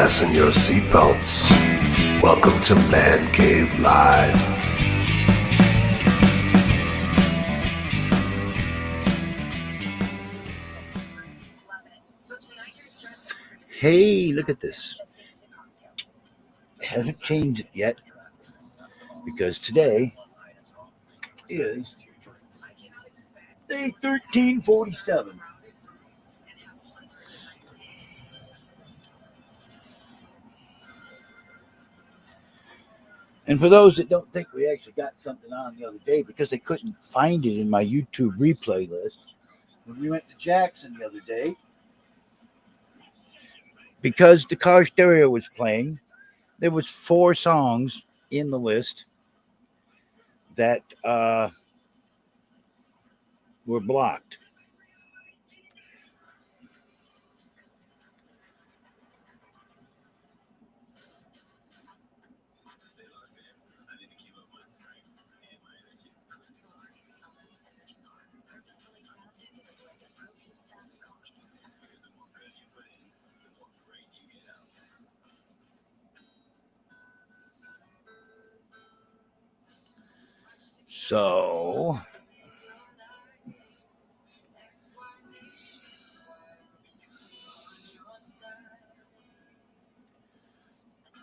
Fasten your seatbelts. Welcome to Man Cave Live. Hey, look at this. It hasn't changed it yet because today is day 1347. And for those that don't think we actually got something on the other day because they couldn't find it in my YouTube replay list, when we went to Jackson the other day, because the car stereo was playing, there was 4 songs in the list that were blocked. So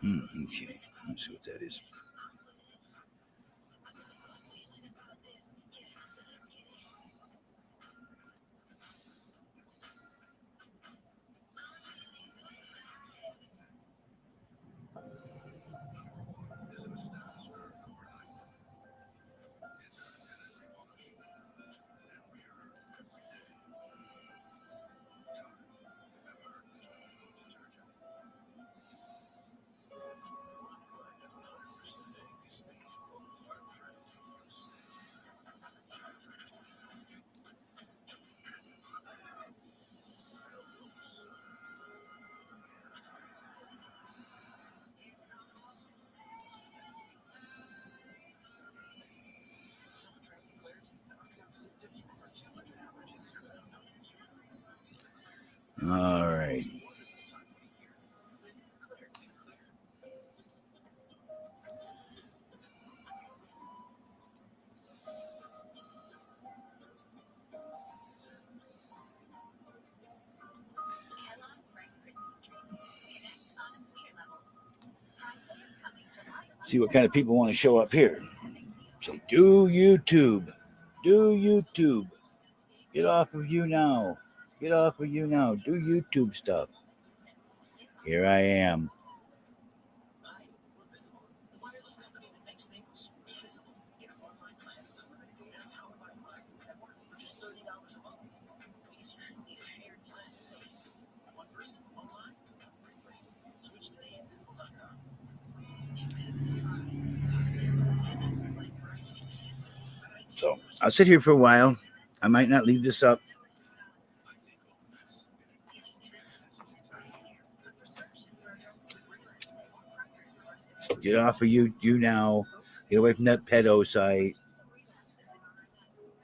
okay, let's see what that is. All right. See what kind of people want to show up here. So do YouTube. Do YouTube. Get off of you now. Get off of you now. Do YouTube stuff. Here I am. So I'll sit here for a while. I might not leave this up. Get off of you now. Get away from that pedo site.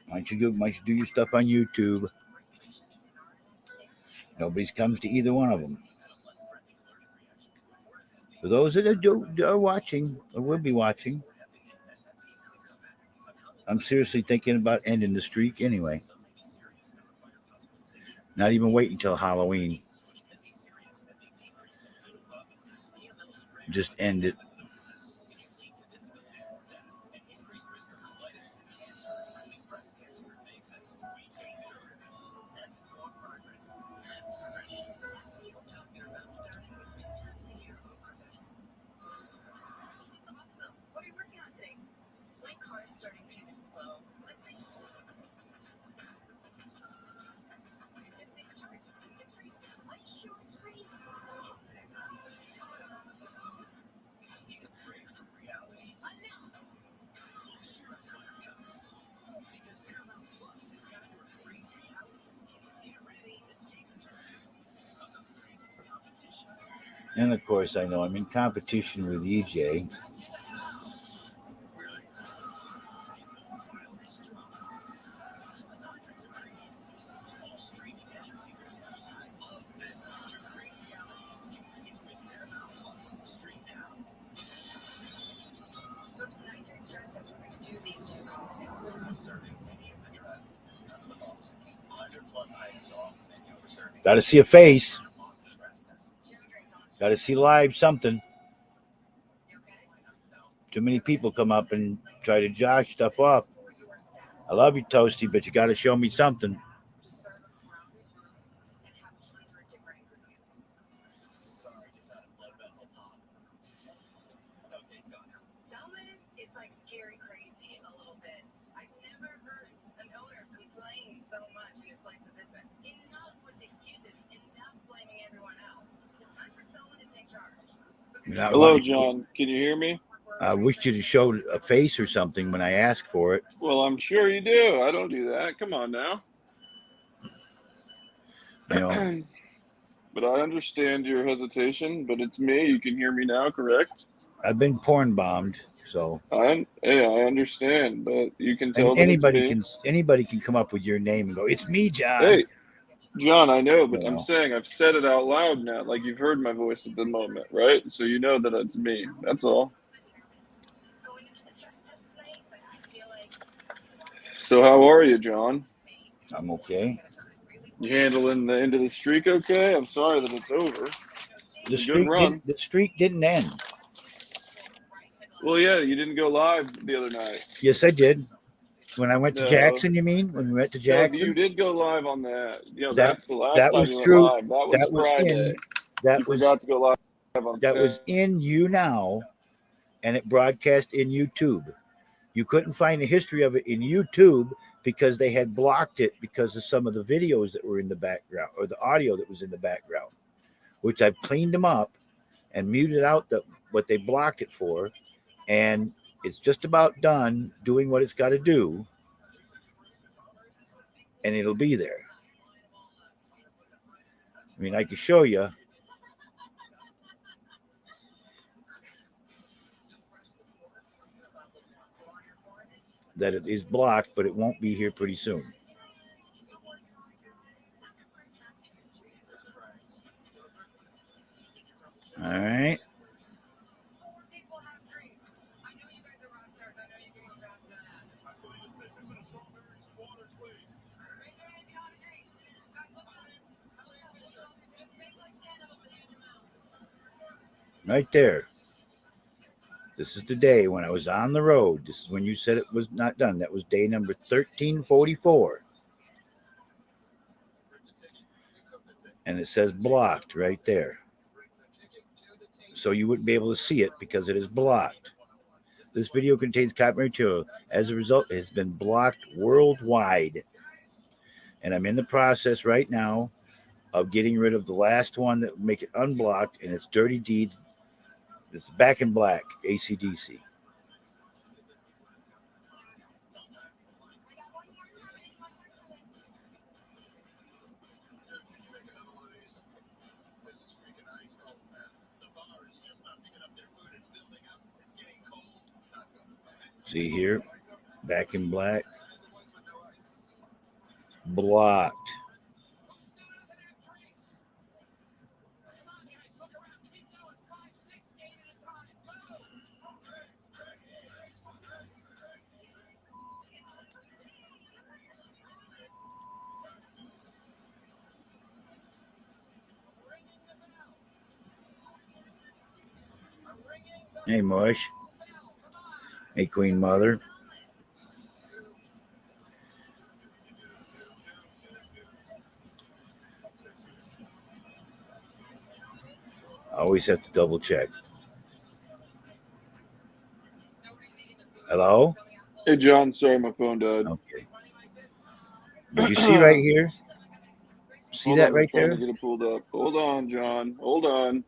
Why don't you do your stuff on YouTube? Nobody's comes to either one of them. For those that are watching or will be watching, I'm seriously thinking about ending the streak anyway. Not even waiting until Halloween. Just end it. And of course, I know I'm in competition with EJ. Got to see a face. Got to see live something. Too many people come up and try to josh stuff off. I love you, Toasty, but you got to show me something. Hello, John. Can you hear me? I wished you to show a face or something when I ask for it. Well, I'm sure you do. I don't do that. Come on now. You know, but I understand your hesitation, but it's me. You can hear me now, correct? I've been porn bombed, so I understand, but you can tell and that it's me. anybody can come up with your name and go, "It's me, John." Hey, John, I know, but You I'm know. saying I've said it out loud now. Like you've heard my voice at the moment, right? So you know that it's me. That's all. So how are you, John? I'm okay. You handling the end of the streak okay? I'm sorry that it's over. The It's a good streak run. didn't end. Well, yeah, you didn't go live the other night. Yes, I did. When I went to No. Jackson, you mean? When we went to No, Jackson? you did go live on that. You know, That that's the last that time was you went true. live. That was That was Friday. that You was forgot to go live on that was Saturday. in You Now, and it broadcast in YouTube. You couldn't find the history of it in YouTube because they had blocked it because of some of the videos that were in the background or the audio that was in the background, which I've cleaned them up and muted out what they blocked it for, and it's just about done doing what it's got to do, and it'll be there. I mean, I can show you. That it is blocked, but it won't be here pretty soon. All right. Right there. This is the day when I was on the road. This is when you said it was not done. That was day number 1344. And it says blocked right there. So you wouldn't be able to see it because it is blocked. This video contains copyright material. As a result, it has been blocked worldwide. And I'm in the process right now of getting rid of the last one that would make it unblocked, and it's Dirty Deeds. It's Back in Black, AC/DC. See here, Back in Black, blocked. Hey, Mush. Hey, Queen Mother. I always have to double check. Hello? Hey, John, sorry my phone died. Okay. Did you see right here? See Hold that on, right I'm trying there? to get it pulled up. Hold on, John. Hold on.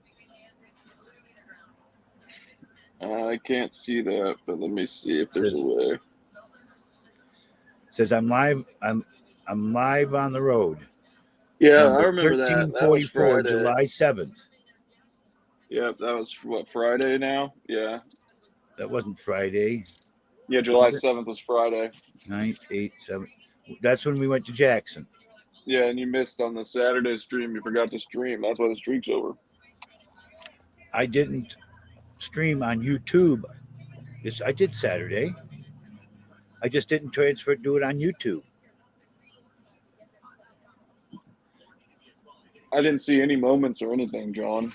I can't see that, but let me see if there's a way. Says I'm live. I'm live on the road. Yeah, Number I remember that. That was 1344, Friday. July 7th. Yep, that was what, Friday now? Yeah. That wasn't Friday. Yeah, July 7th was Friday. 9, 8, 7. That's when we went to Jackson. Yeah, and you missed on the Saturday stream. You forgot to stream. That's why the streak's over. I didn't stream on YouTube. I did Saturday. I just didn't do it on YouTube. I didn't see any moments or anything, John.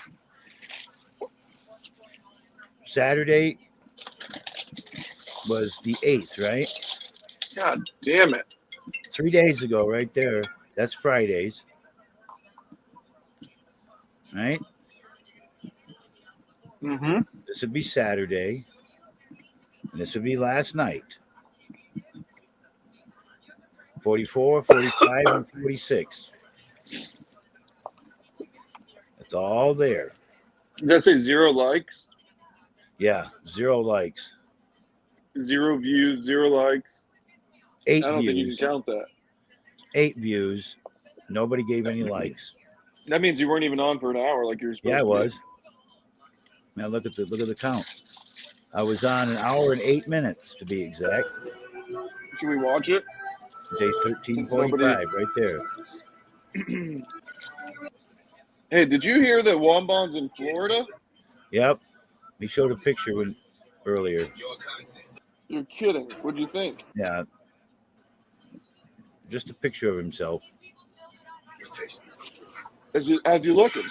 Saturday was the 8th, right? God damn it. 3 days ago, right there. That's Fridays. Right? Mm-hmm. This would be Saturday. And this would be last night. 44, 45, and 46. It's all there. Did I say 0 likes? Yeah, 0 likes. 0 views, 0 likes. 8 I don't think you views. can count that. 8 views. Nobody gave any likes. That means you weren't even on for an hour like you were supposed Yeah, I to. was. Now look at the count. I was on 1 hour and 8 minutes to be exact. Should we watch it? Day 1345, right there. Hey, did you hear that Wombon's in Florida? Yep. He showed a picture earlier. You're kidding. What do you think? Yeah. Just a picture of himself. How'd you looking?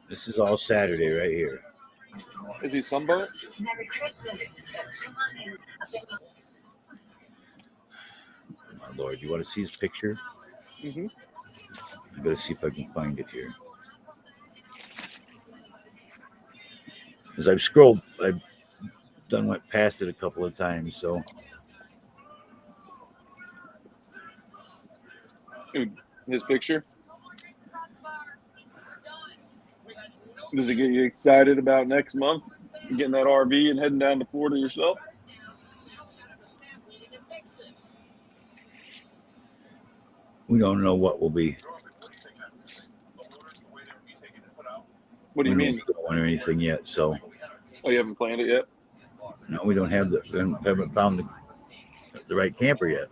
This is all Saturday right here. Is he sunburnt? Merry Christmas. My Lord, you want to see his picture? Mm-hmm. I gotta see if I can find it here. As I've scrolled, I've went past it a couple of times, so. His picture? Does it get you excited about next month? Getting that RV and heading down to Florida yourself? We don't know what will be. What do you mean? Or anything yet? So Oh, you haven't planned it yet? no, we don't have haven't found the right camper yet,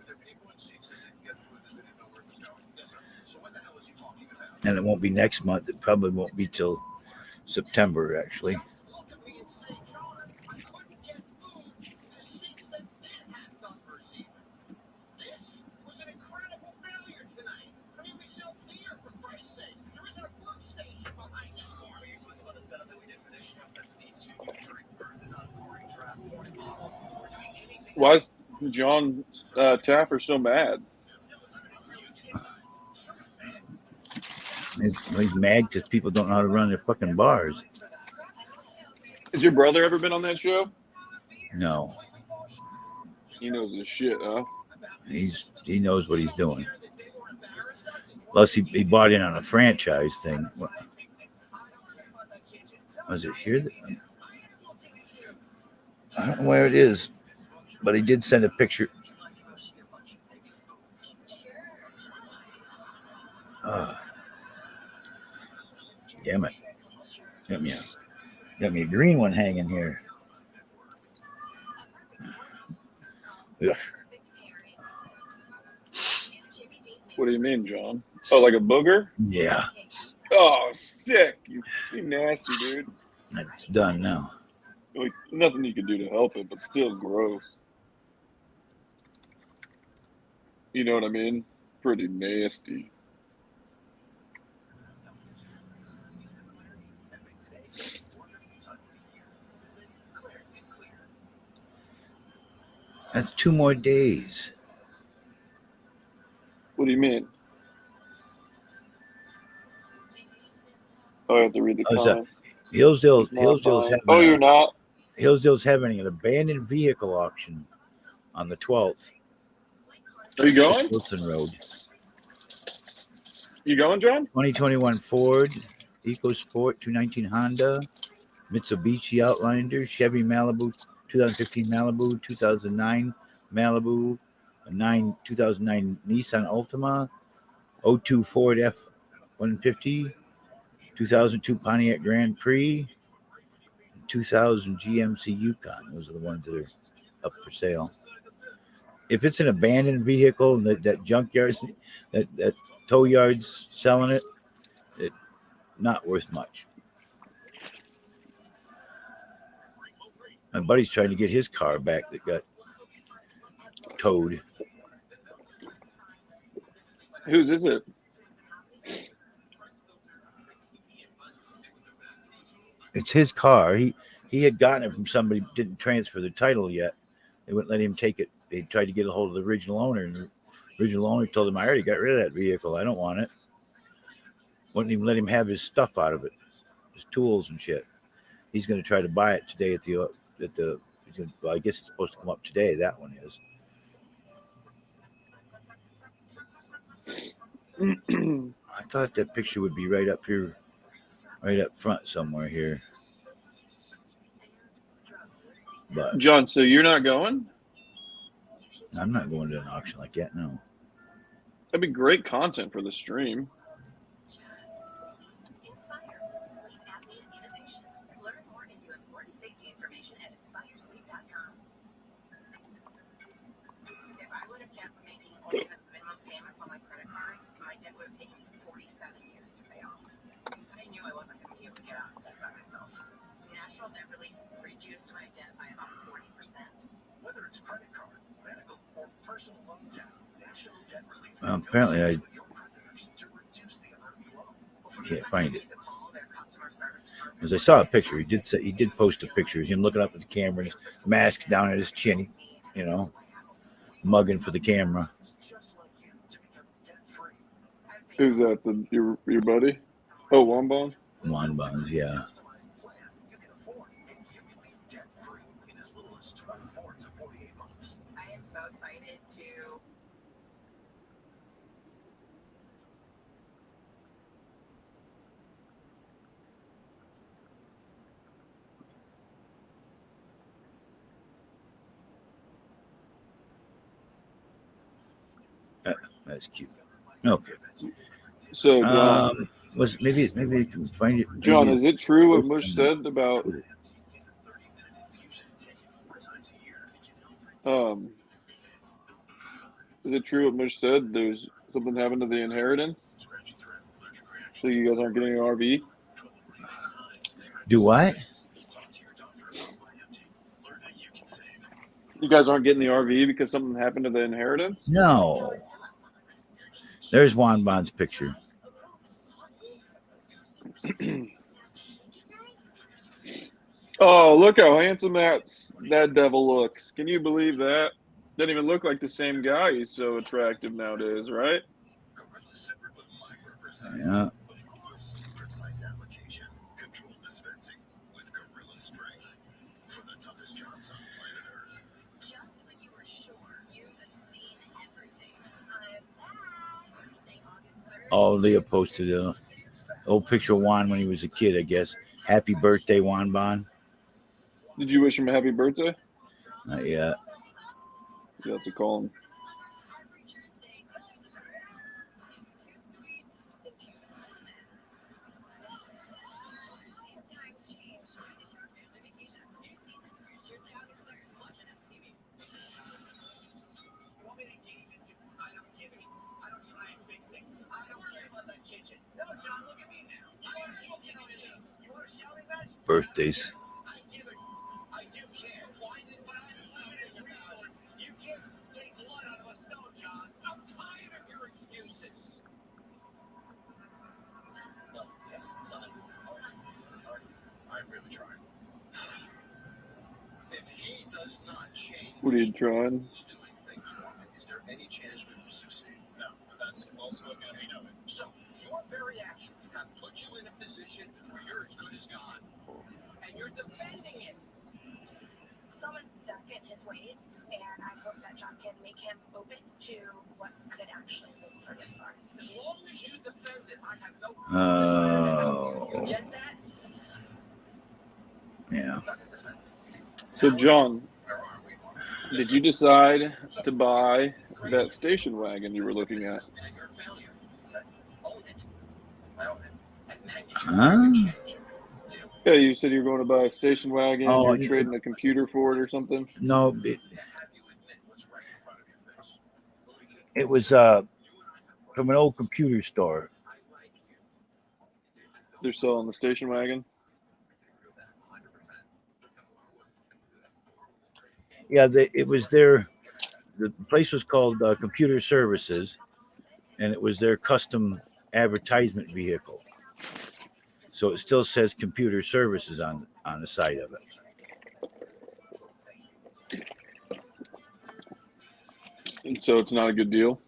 and it won't be next month. It probably won't be till September, actually. Why is John Taffer so mad? He's mad because people don't know how to run their fucking bars. Has your brother ever been on that show? No, He knows his shit, huh? he knows what he's doing. Plus, he bought in on a franchise thing. Was it here? I don't know where it is, but he did send a picture. Damn it. Got me a green one hanging here. Ugh. What do you mean, John? Oh, like a booger? Yeah, Oh, sick. You nasty, dude. it's done now. Like, nothing you can do to help it, but still gross. You know what I mean? Pretty nasty. That's 2 more days. What do you mean? Oh, I have to read the How's that? comments. Hillsdale's Oh, you're not? Hillsdale's having an abandoned vehicle auction on the 12th. Are you going? Wilson Road. You going, John? 2021 Ford EcoSport, 219 Honda, Mitsubishi Outlander, Chevy Malibu, 2015 Malibu, 2009 Malibu, 2009 Nissan Altima, 02 Ford F-150, 2002 Pontiac Grand Prix, 2000 GMC Yukon. Those are the ones that are up for sale. If it's an abandoned vehicle and that junkyard, that tow yard's selling it, it's not worth much. My buddy's trying to get his car back that got towed. Whose is it? It's his car. He had gotten it from somebody, didn't transfer the title yet. They wouldn't let him take it. They tried to get a hold of the original owner, and the original owner told him, "I already got rid of that vehicle. I don't want it." Wouldn't even let him have his stuff out of it, his tools and shit. He's going to try to buy it today at the. Well, I guess it's supposed to come up today. That one is. I thought that picture would be right up here, right up front somewhere here. But John, so you're not going? I'm not going to an auction like that. No. That'd be great content for the stream. Apparently, I can't find it. Because I saw a picture. He did post a picture of him looking up at the camera, and his mask down at his chin, mugging for the camera. Who's that? Your buddy? Oh, Wambon? Wambon's, yeah. I am so excited to. That's cute. Okay. So, John, maybe you can find it. John, is it true what Mush said about is it true what Mush said? There's something happened to the inheritance, so you guys aren't getting an RV. Do what? You guys aren't getting the RV because something happened to the inheritance? No. There's Wambon's picture. Oh, look how handsome that devil looks. Can you believe that? Doesn't even look like the same guy. He's so attractive nowadays, right? Yeah. Oh, Leah posted an old picture of Juan when he was a kid, I guess. Happy birthday, Wambon. Did you wish him a happy birthday? Not yet. You have to call him. Birthdays. What are you trying? Is there any chance we will succeed? No, that's also a good thing of it. So your very actions have put you in a position where you're as good as gone, and you're defending it. Someone's stuck in his ways, and I hope that John can make him open to what could actually move for this far. As long as you defend it, I have no. Oh. You get that? Yeah. So, John, did you decide to buy that station wagon you were looking at? Huh? Yeah, you said you were going to buy a station wagon. Oh, You're trading a computer for it or something. No, it was from an old computer store. They're selling the station wagon. Yeah, it was their. The place was called Computer Services, and it was their custom advertisement vehicle. So it still says computer services on the side of it. And so it's not a good deal.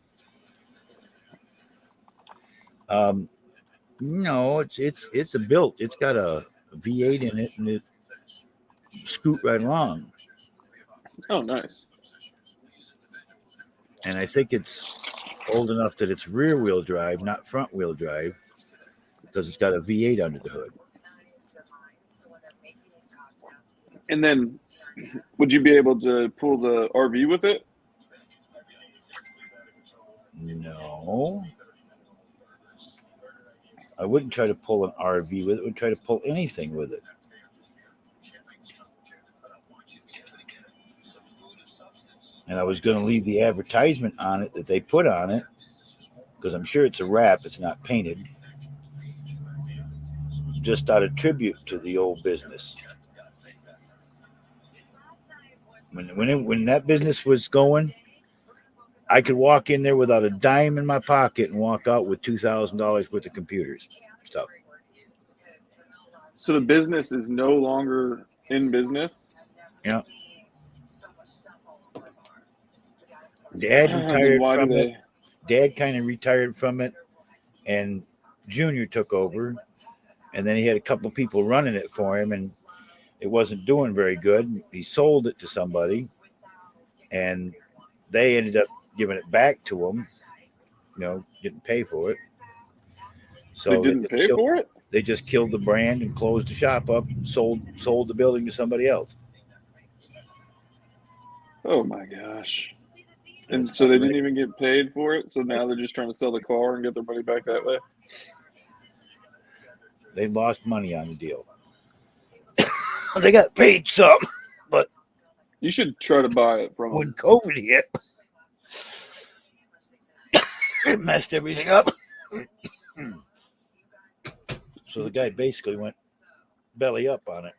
No, it's a built. It's got a V8 in it, and it scoot right along. Oh, nice. And I think it's old enough that it's rear wheel drive, not front wheel drive, because it's got a V8 under the hood. And then, would you be able to pull the RV with it? No, I wouldn't try to pull an RV with it. I would try to pull anything with it. And I was going to leave the advertisement on it that they put on it, because I'm sure it's a wrap. It's not painted. Just out of tribute to the old business. When that business was going, I could walk in there without a dime in my pocket and walk out with $2,000 worth of computers stuff. So the business is no longer in business? Yeah. Dad retired from it. Dad kind of retired from it, and Junior took over, and then he had a couple people running it for him, and it wasn't doing very good. He sold it to somebody, and they ended up giving it back to him, didn't pay for it. So they didn't pay for it? They just killed the brand and closed the shop up and sold the building to somebody else. Oh my gosh. And so they didn't even get paid for it? So now they're just trying to sell the car and get their money back that way? They lost money on the deal. They got paid some, but you should try to buy it from them. When COVID hit, it messed everything up. So the guy basically went belly up on it.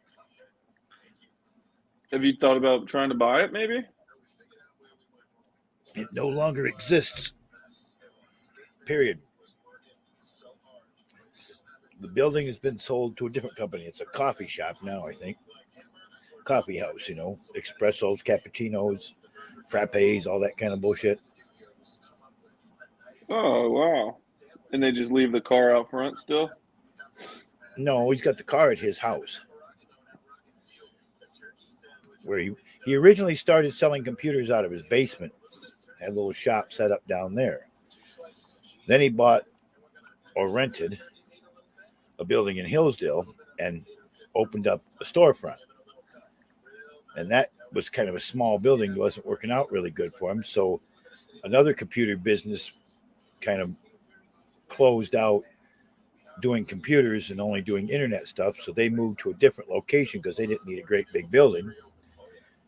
Have you thought about trying to buy it, maybe? It no longer exists. Period. The building has been sold to a different company. It's a coffee shop now, I think. Coffee house, espressos, cappuccinos, frappes, all that kind of bullshit. Oh, wow. And they just leave the car out front still? No, he's got the car at his house. Where he originally started selling computers out of his basement. Had a little shop set up down there. Then he bought or rented a building in Hillsdale and opened up a storefront. And that was kind of a small building. It wasn't working out really good for him. So another computer business kind of closed out doing computers and only doing internet stuff. So they moved to a different location because they didn't need a great big building.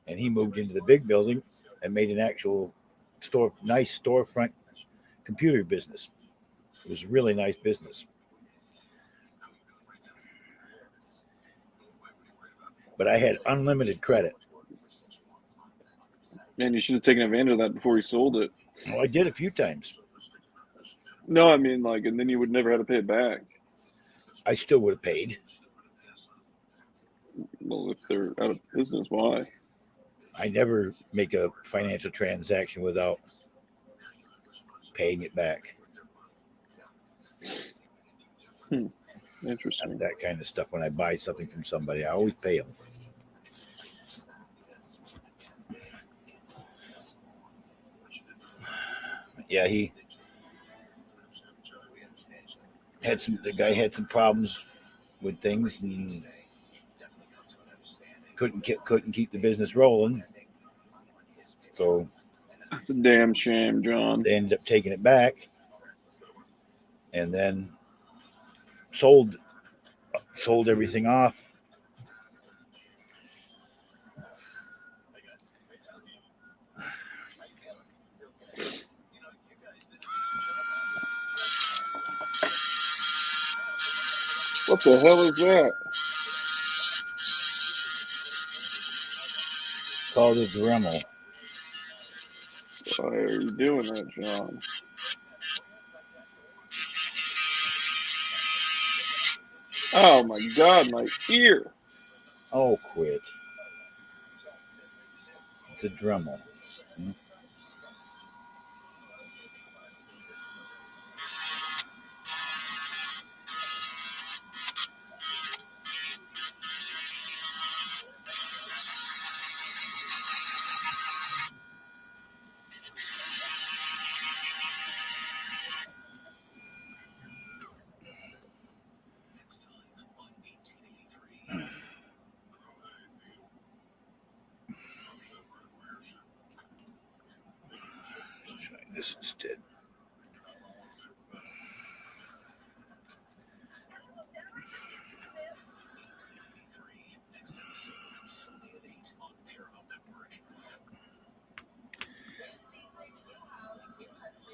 And he moved into the big building and made an actual nice storefront computer business. It was a really nice business. But I had unlimited credit. Man, you should have taken advantage of that before you sold it. Oh, I did a few times. No, I mean, and then you would never have to pay it back. I still would have paid. Well, if they're out of business, why? I never make a financial transaction without paying it back. Interesting. That kind of stuff. When I buy something from somebody, I always pay them. Yeah, the guy had some problems with things and couldn't keep the business rolling. So it's a damn shame, John. They ended up taking it back and then sold everything off. What the hell is that? Called a Dremel. Why are you doing that, John? Oh my God, my ear. Oh, quit. It's a Dremel. Hmm. Let's try this instead.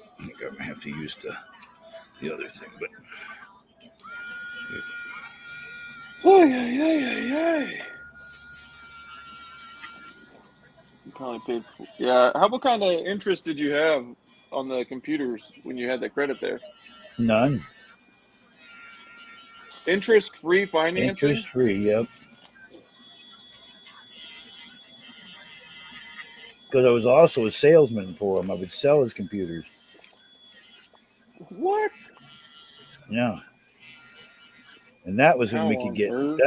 I think I'm gonna have to use the other thing, but Ay, ay, ay, ay, ay. You probably paid for, yeah. What kind of interest did you have on the computers when you had the credit there? none. Interest-free financing? Interest free, yep. Because I was also a salesman for him. I would sell his computers. What? Yeah. And that was when How we could on get earth?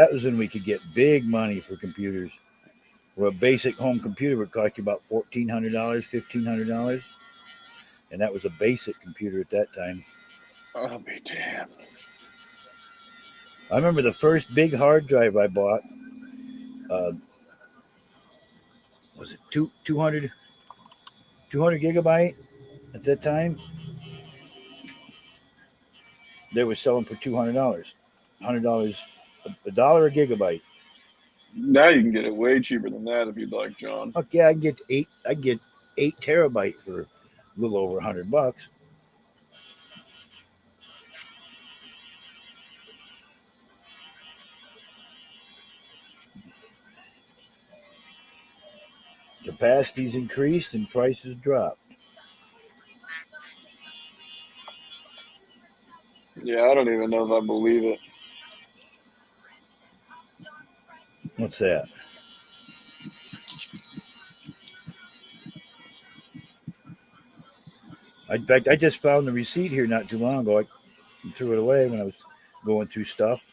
big money for computers. Where a basic home computer would cost you about $1,400, $1,500. And that was a basic computer at that time. I'll be damned. I remember the first big hard drive I bought. Was it 200 gigabyte at that time? They were selling for $200. $100, a dollar a gigabyte. Now you can get it way cheaper than that if you'd like, John. Fuck yeah, I can get 8 terabyte for a little over $100. Capacities increased and prices dropped. Yeah, I don't even know if I believe it. What's that? In fact, I just found the receipt here not too long ago. I threw it away when I was going through stuff.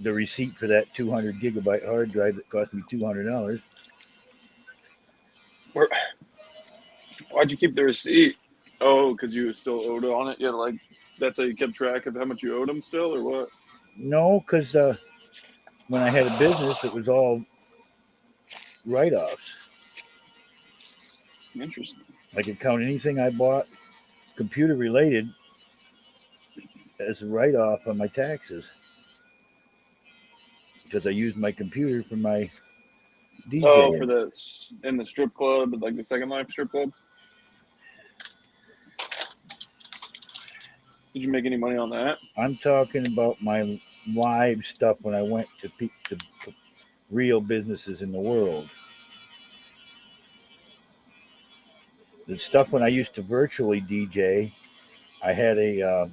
The receipt for that 200 gigabyte hard drive that cost me $200. Why'd you keep the receipt? Oh, because you still owed on it? Yeah, like that's how you kept track of how much you owed them still, or what? No, because when I had a business, it was all write-offs. Interesting. I could count anything I bought computer related as a write-off on my taxes because I used my computer for my DJing. Oh, for the in the strip club, like the Second Life strip club. Did you make any money on that? I'm talking about my live stuff when I went to real businesses in the world. The stuff when I used to virtually DJ, I had I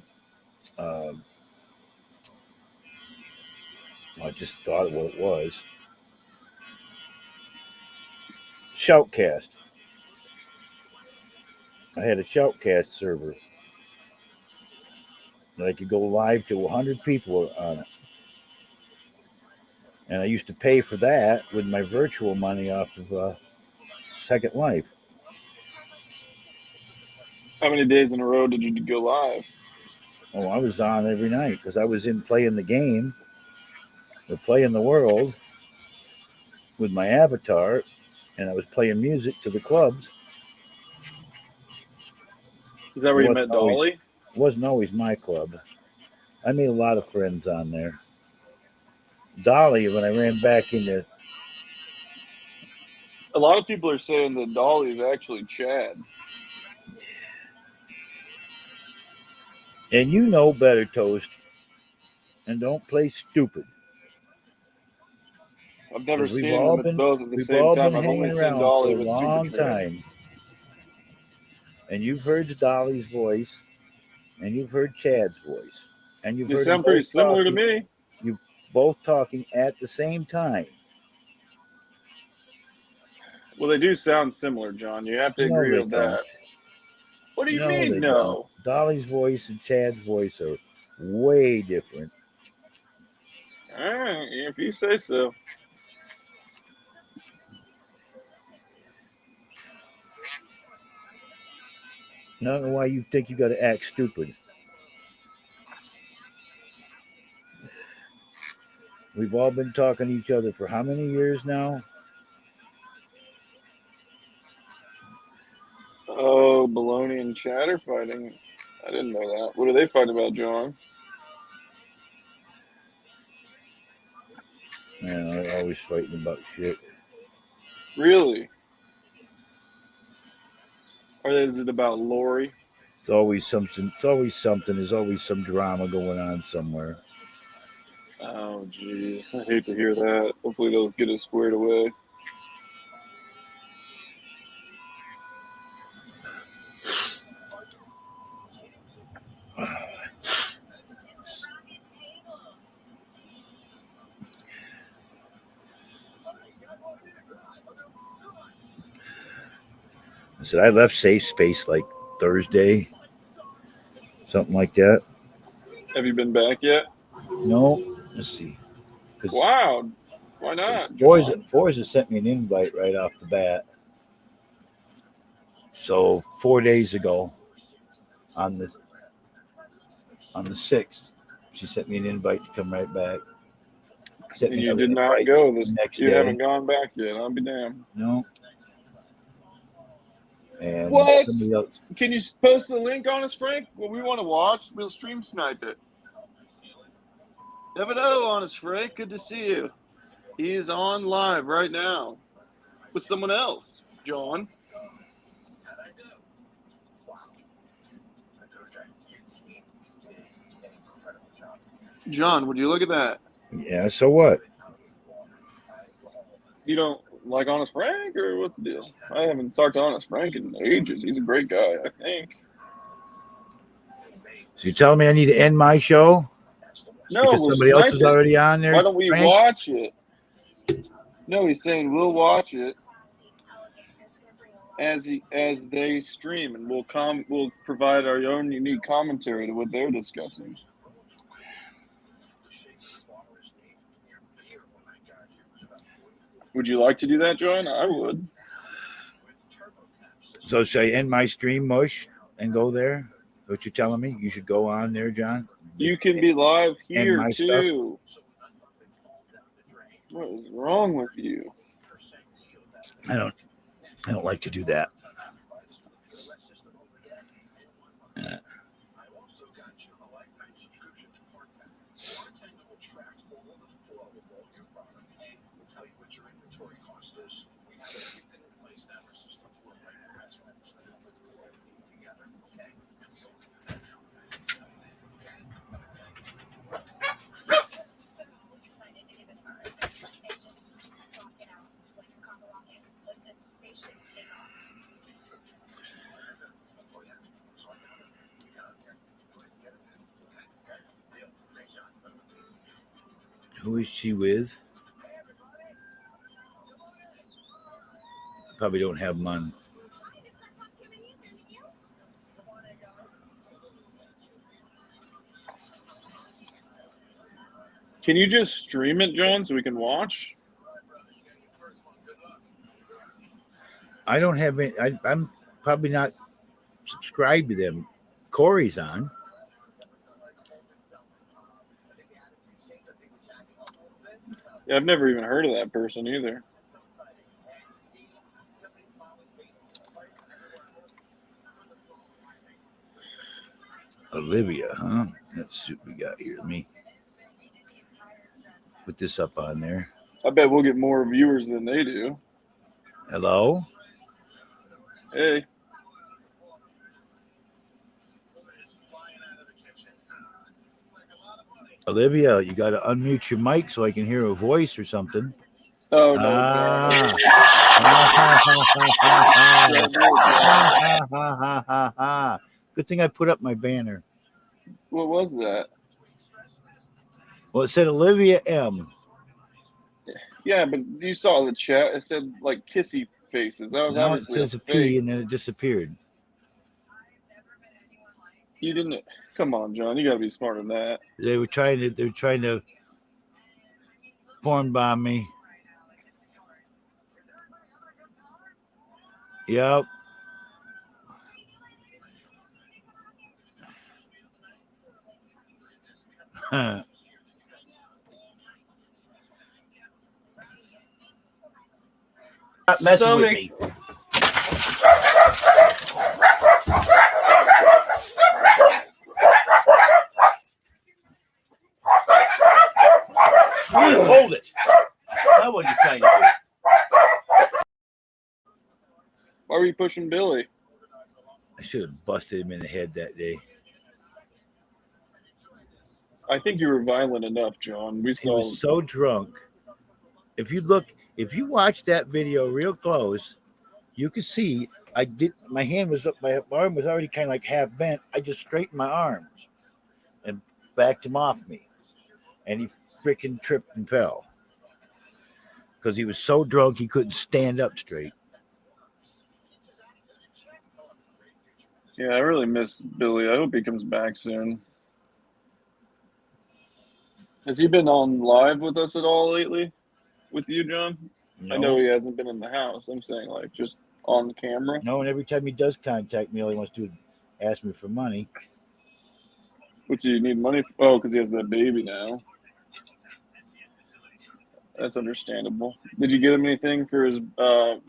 just thought of what it was. Shoutcast. I had a Shoutcast server that I could go live to 100 people on it. And I used to pay for that with my virtual money off of Second Life. How many days in a row did you go live? Oh, I was on every night because I was in playing the game or playing the world with my avatar, and I was playing music to the clubs. Is that where you met Dolly? It wasn't always my club. I made a lot of friends on there. Dolly, when I ran back into... A lot of people are saying that Dolly is actually Chad. And you know better, Toast. And don't play stupid. I've never 'Cause seen them both at the we've same all time. been I've only hanging seen around Dolly for a with long Supertramp. time. And you've heard Dolly's voice, and you've heard Chad's voice. And you've They heard them sound pretty both similar to talking, me. both talking at the same time. Well, they do sound similar, John. You have to No, agree they with don't. that. What do you No, mean, they no? don't. Dolly's voice and Chad's voice are way different. All right, if you say so. I don't know why you think you got to act stupid. We've all been talking to each other for how many years now? Oh, Baloney and Chad are fighting. I didn't know that. What are they fighting about, John? Man, they're always fighting about shit. Really? Or is it about Lori? It's always something. It's always something. There's always some drama going on somewhere. Oh, jeez. I hate to hear that. Hopefully they'll get it squared away. I said I left Safe Space like Thursday, something like that. Have you been back yet? No, let's see. Because Wow. Why not, Forza John? sent me an invite right off the bat. So 4 days ago, on the 6th, she sent me an invite to come right back. Sent And me you another did not invite go. the next You day. haven't gone back yet. I'll be damned. No. And What? somebody else. Can you post the link on us, Frank? Well, we want to watch. We'll stream snipe it. Never know, Honest Frank. Good to see you. He is on live right now with someone else, John. John, would you look at that? Yeah, so what? You don't like Honest Frank, or what's the deal? I haven't talked to Honest Frank in ages. He's a great guy, I think. So you're telling me I need to end my show? No, Because we'll somebody else snipe is it. already on there? Why don't we Frank? watch it? No, he's saying we'll watch it as they stream, and we'll provide our own unique commentary to what they're discussing. Would you like to do that, John? I would. So should I end my stream, Mush, and go there? What you're telling me? You should go on there, John? You can be live here my too. What is wrong with you? I don't like to do that. Who is she with? Probably don't have them on. Can you just stream it, John, so we can watch? I don't have any. I'm probably not subscribed to them. Corey's on. Yeah, I've never even heard of that person either. Olivia, huh? Let's see what we got here. Let me put this up on there. I bet we'll get more viewers than they do. Hello? Hey. Olivia, you got to unmute your mic so I can hear a voice or something. Oh, no. Good thing I put up my banner. What was that? Well, it said Olivia M. Yeah, but you saw the chat. It said like kissy faces. That was Now it obviously says a a P fake. and then it disappeared. You didn't. Come on, John. You gotta be smarter than that. They were trying to porn bomb me. Yep. Stop messing with me. Hold it. Now what are you trying to do? Why were you pushing Billy? I should have busted him in the head that day. I think you were violent enough, John. We He saw. was so drunk. If you watch that video real close, you can see my hand was up, my arm was already kind of like half bent. I just straightened my arms and backed him off me. And he freaking tripped and fell. Because he was so drunk he couldn't stand up straight. Yeah, I really miss Billy. I hope he comes back soon. Has he been on live with us at all lately? With you, John? No, I know he hasn't been in the house. I'm saying like just on camera. No, and every time he does contact me, all he wants to do is ask me for money. What do you need money for? Oh, because he has that baby now. That's understandable. Did you get him anything for his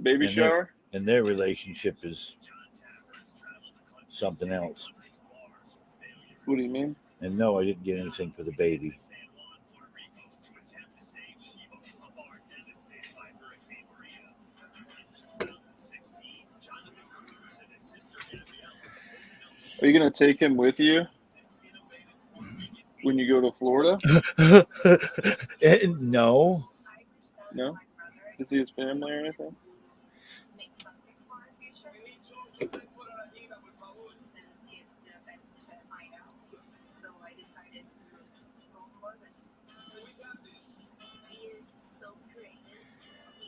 baby shower? And their relationship is something else. What do you mean? And no, I didn't get anything for the baby. Are you going to take him with you when you go to Florida? No. No? To see his family or anything?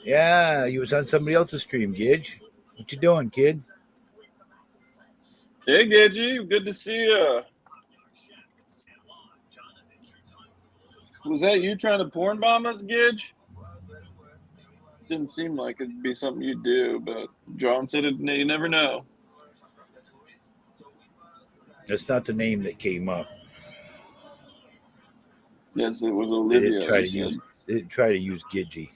Yeah, you was on somebody else's stream, Gidge. What you doing, kid? Hey, Gidgey. Good to see you. Was that you trying to porn bomb us, Gidge? Didn't seem like it'd be something you'd do, but John said it, you never know. That's not the name that came up. Yes, it was They Olivia. didn't try to use Gidgey.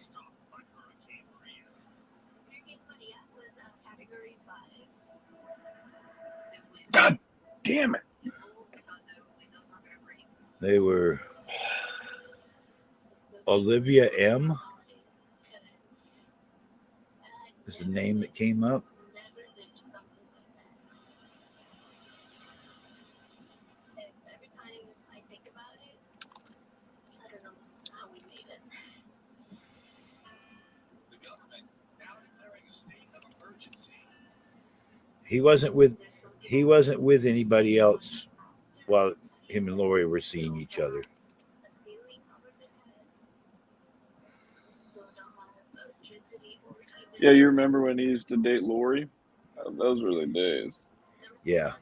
God damn it. They were Olivia M. is the name that came up. Every time I think about it, I don't know how we made it. The government now declaring a state of emergency. He wasn't with anybody else while him and Lori were seeing each other. Yeah, you remember when he used to date Lori? Those were the days. Yeah.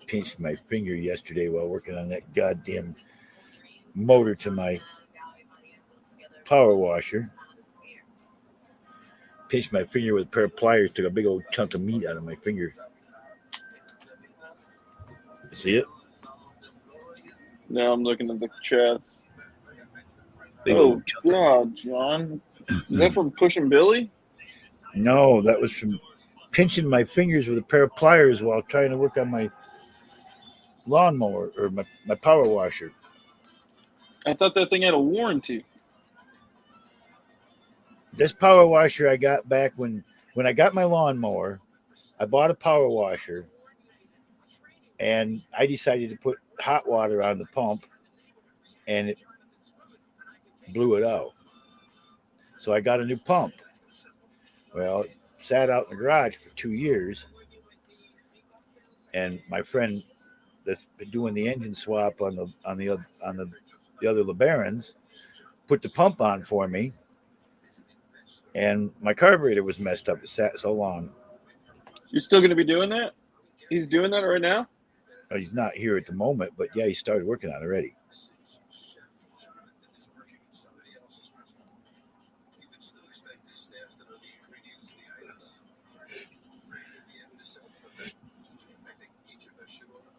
Pinched my finger yesterday while working on that goddamn motor to my power washer. Pinched my finger with a pair of pliers, took a big old chunk of meat out of my finger. See it? Now I'm looking at the chats. Big Oh, old chunk. God, John. Is that from Pushing Billy? No, that was from pinching my fingers with a pair of pliers while trying to work on my lawnmower or my power washer. I thought that thing had a warranty. This power washer I got back when I got my lawnmower. I bought a power washer, and I decided to put hot water on the pump, and it blew it out. So I got a new pump. Well, sat out in the garage for 2 years, and my friend that's been doing the engine swap on the other LeBarons put the pump on for me, and my carburetor was messed up. It sat so long. You're still going to be doing that? He's doing that right now? He's not here at the moment, but yeah, he started working on it already.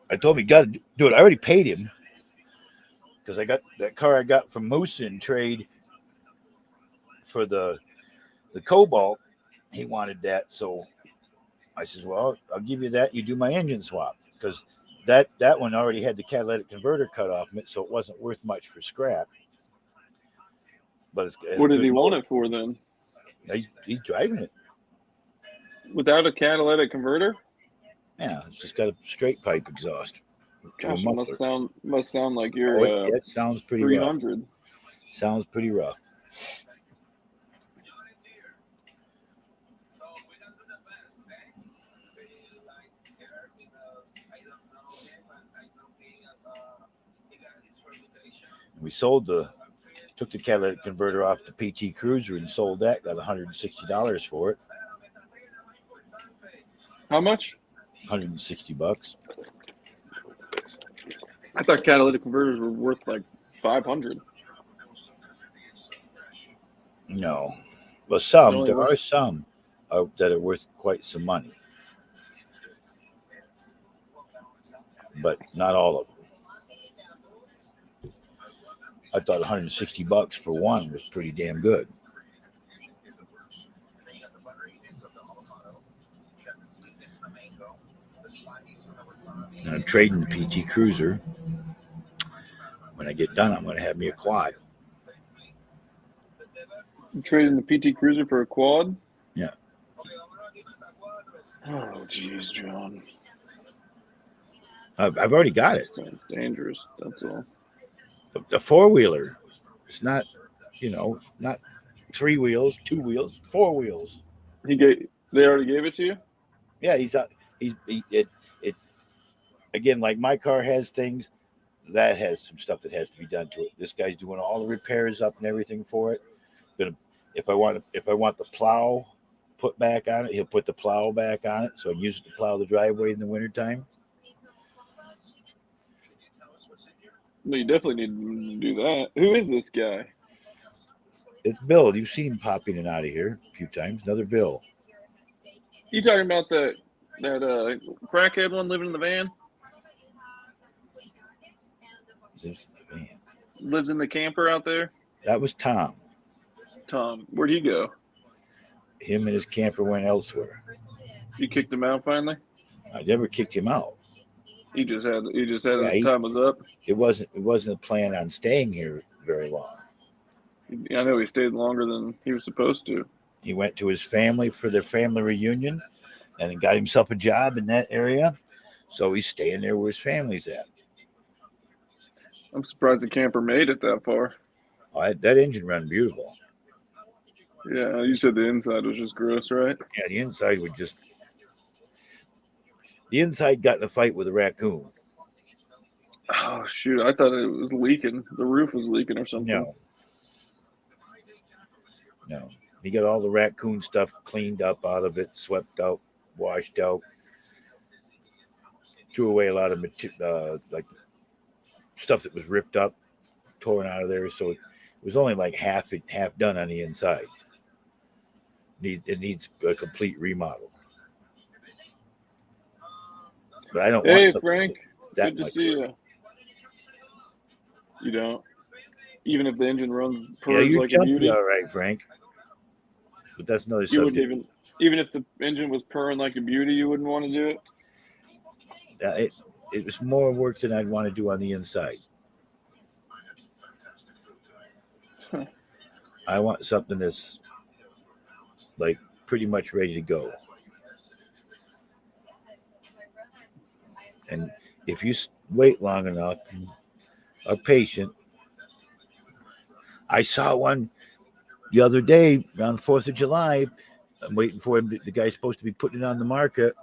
I told him he got to do it. I already paid him because I got that car I got from Moose in trade for the Cobalt. He wanted that, so I says, "Well, I'll give you that. You do my engine swap because that one already had the catalytic converter cut off it, so it wasn't worth much for scrap." But it's What did he want it for then? He's driving it. Without a catalytic converter? Yeah, it's just got a straight pipe exhaust. Gosh, must sound like you're That sounds pretty rough. 300. Sounds pretty rough. We took the catalytic converter off the PT Cruiser and sold that. Got $160 for it. How much? $160. I thought catalytic converters were worth like 500. No, well, some Really there worth- are some that are worth quite some money, but not all of them. I thought $160 for one was pretty damn good. And I'm trading the PT Cruiser. When I get done, I'm going to have me a quad. You traded the PT Cruiser for a quad? Yeah. Oh, jeez, John. I've already got it. Sounds dangerous. That's all. The four-wheeler. It's not, not 3 wheels, 2 wheels, 4 wheels. They already gave it to you? Yeah, again, like my car has things that has some stuff that has to be done to it. This guy's doing all the repairs up and everything for it. If I want the plow put back on it, he'll put the plow back on it, so I use it to plow the driveway in the wintertime. No, you definitely need to do that. Who is this guy? It's Bill. You've seen him pop in and out of here a few times. Another Bill. You talking about that crackhead one living in the van? Lives in the camper out there? That was Tom. Tom, where'd he go? Him and his camper went elsewhere. You kicked him out finally? I never kicked him out. He just had Yeah, his time was up. It wasn't a plan on staying here very long. I know he stayed longer than he was supposed to. He went to his family for their family reunion and then got himself a job in that area. So he's staying there where his family's at. I'm surprised the camper made it that far. Oh, that engine ran beautiful. Yeah, you said the inside was just gross, right? Yeah, the inside got in a fight with a raccoon. Oh, shoot. I thought it was leaking. The roof was leaking or something. No. He got all the raccoon stuff cleaned up out of it, swept out, washed out. Threw away a lot of like stuff that was ripped up, torn out of there. So it was only like half done on the inside. It needs a complete remodel. But I don't want Hey, something Frank. that Good to much see work. you. You don't? Even if the engine runs Yeah, purrs you're like a jumping beauty? all right, Frank. But that's another You wouldn't subject. even if the engine was purring like a beauty, you wouldn't want to do it? It was more work than I'd want to do on the inside. Huh. I want something that's like pretty much ready to go. And if you wait long enough, are patient. I saw one the other day around the 4th of July. I'm waiting for him. The guy's supposed to be putting it on the market.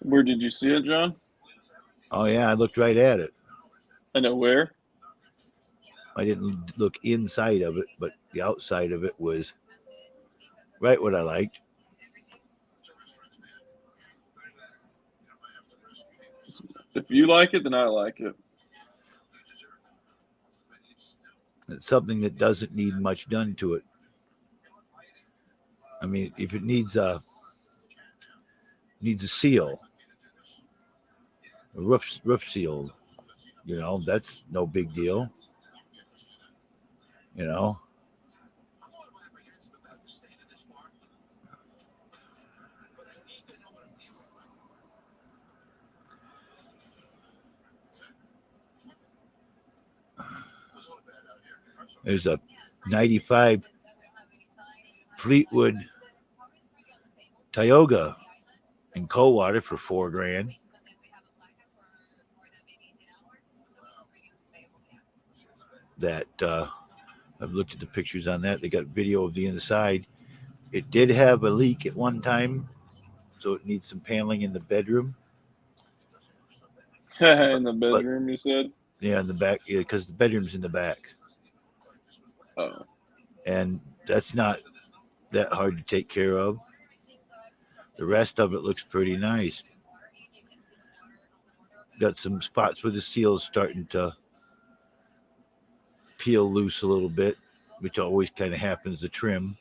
Where did you see it, John? Oh yeah, I looked right at it. I know where. I didn't look inside of it, but the outside of it was right what I liked. If you like it, then I like it. It's something that doesn't need much done to it. I mean, if it needs a seal, a roof seal, that's no big deal. There's a 95 Fleetwood Tioga in Coldwater for $4,000. That I've looked at the pictures on that. They got video of the inside. It did have a leak at one time, so it needs some paneling in the bedroom. In the bedroom, you said? Yeah, in the back, because the bedroom's in the back. Oh. And that's not that hard to take care of. The rest of it looks pretty nice. Got some spots where the seal's starting to peel loose a little bit, which always kind of happens to trim.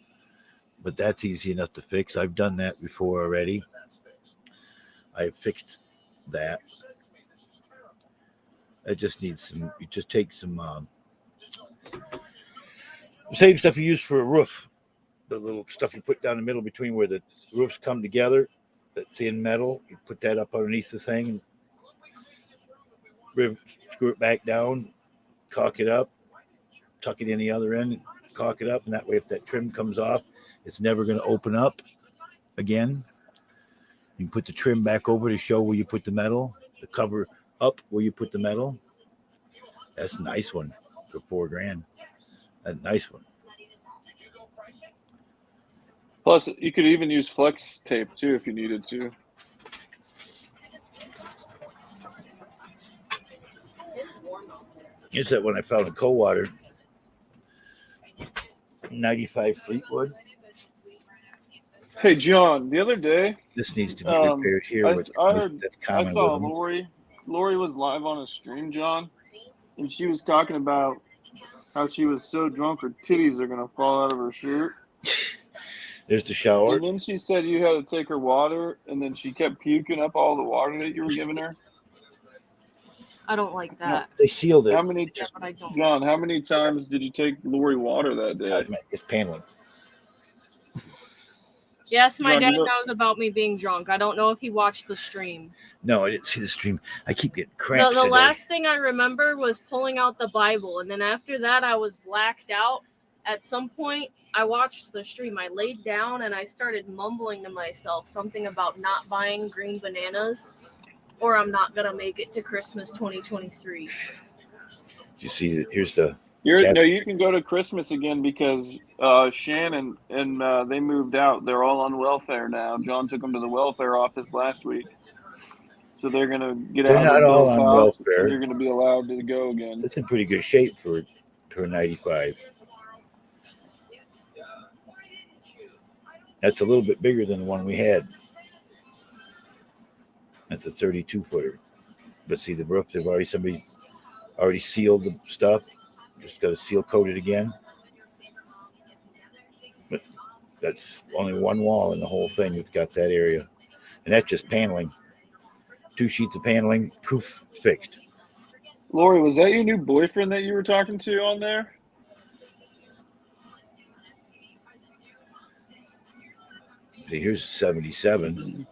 But that's easy enough to fix. I've done that before already. I fixed that. It just needs some, you just take some same stuff you use for a roof. The little stuff you put down the middle between where the roofs come together, that thin metal, you put that up underneath the thing and screw it back down, caulk it up, tuck it in the other end, caulk it up, and that way if that trim comes off, it's never going to open up again. You can put the trim back over to show where you put the metal, the cover up where you put the metal. That's a nice one for $4,000. That's a nice one. Plus, you could even use flex tape too if you needed to. Here's that one I found in Coldwater. 95 Fleetwood. Hey, John, the other day, This needs to be repaired here. I saw Lori. Lori was live on a stream, John, and she was talking about how she was so drunk her titties are going to fall out of her shirt. There's the shower. And then she said you had to take her water, and then she kept puking up all the water that you were giving her. I don't like that. They sealed it. How many, John, how many times did you take Lori water that day? It's paneling. Yes, my John, dad you know- knows about me being drunk. I don't know if he watched the stream. No, I didn't see the stream. I keep getting cramps The today. last thing I remember was pulling out the Bible, and then after that, I was blacked out. At some point, I watched the stream. I laid down and I started mumbling to myself something about not buying green bananas, or I'm not gonna make it to Christmas 2023. You see, here's the. No, you can go to Christmas again because Shannon and they moved out. They're all on welfare now. John took them to the welfare office last week, so they're gonna get They're out. not of all Bill's on house, welfare. and you're gonna be allowed to go again. It's in pretty good shape for 95. That's a little bit bigger than the one we had. That's a 32-footer. But see the roof, somebody already sealed the stuff. Just got to seal coat it again. But that's only one wall in the whole thing that's got that area. And that's just paneling. 2 sheets of paneling, poof, fixed. Lori, was that your new boyfriend that you were talking to on there? See, here's a 77.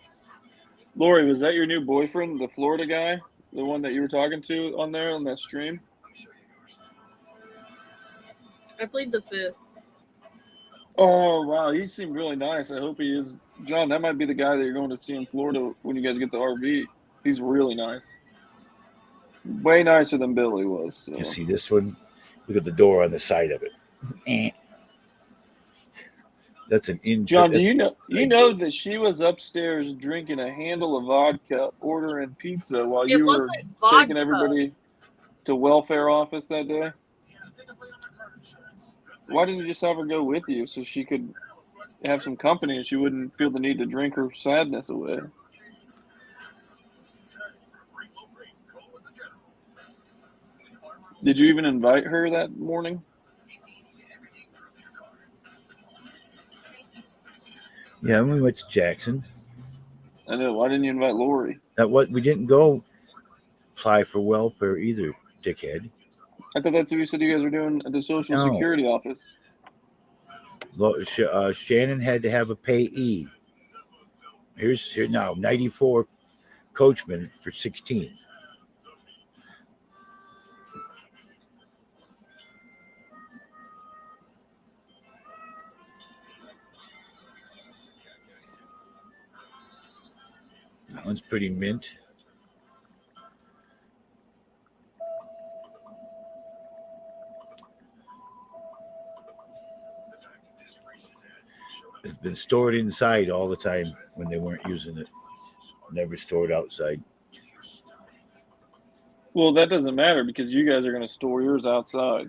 Lori, was that your new boyfriend, the Florida guy? The one that you were talking to on there on that stream? I plead the fifth. Oh, wow. He seemed really nice. I hope he is. John, that might be the guy that you're going to see in Florida when you guys get the RV. He's really nice. Way nicer than Billy was. So. You see this one? Look at the door on the side of it. That's an in. John, do that's- you know that she was upstairs drinking a handle of vodka, ordering pizza while It you were wasn't vodka. taking everybody to welfare office that day? Why didn't you just have her go with you so she could have some company and she wouldn't feel the need to drink her sadness away? Did you even invite her that morning? Yeah, we went to Jackson. I know. Why didn't you invite Lori? That what we didn't go apply for welfare either, dickhead. I thought that's what you said you guys were doing at the Social No. Security office. Shannon had to have a payee. Here now, 94 coachman for 16. That one's pretty mint. It's been stored inside all the time when they weren't using it. Never stored outside. Well, that doesn't matter because you guys are going to store yours outside.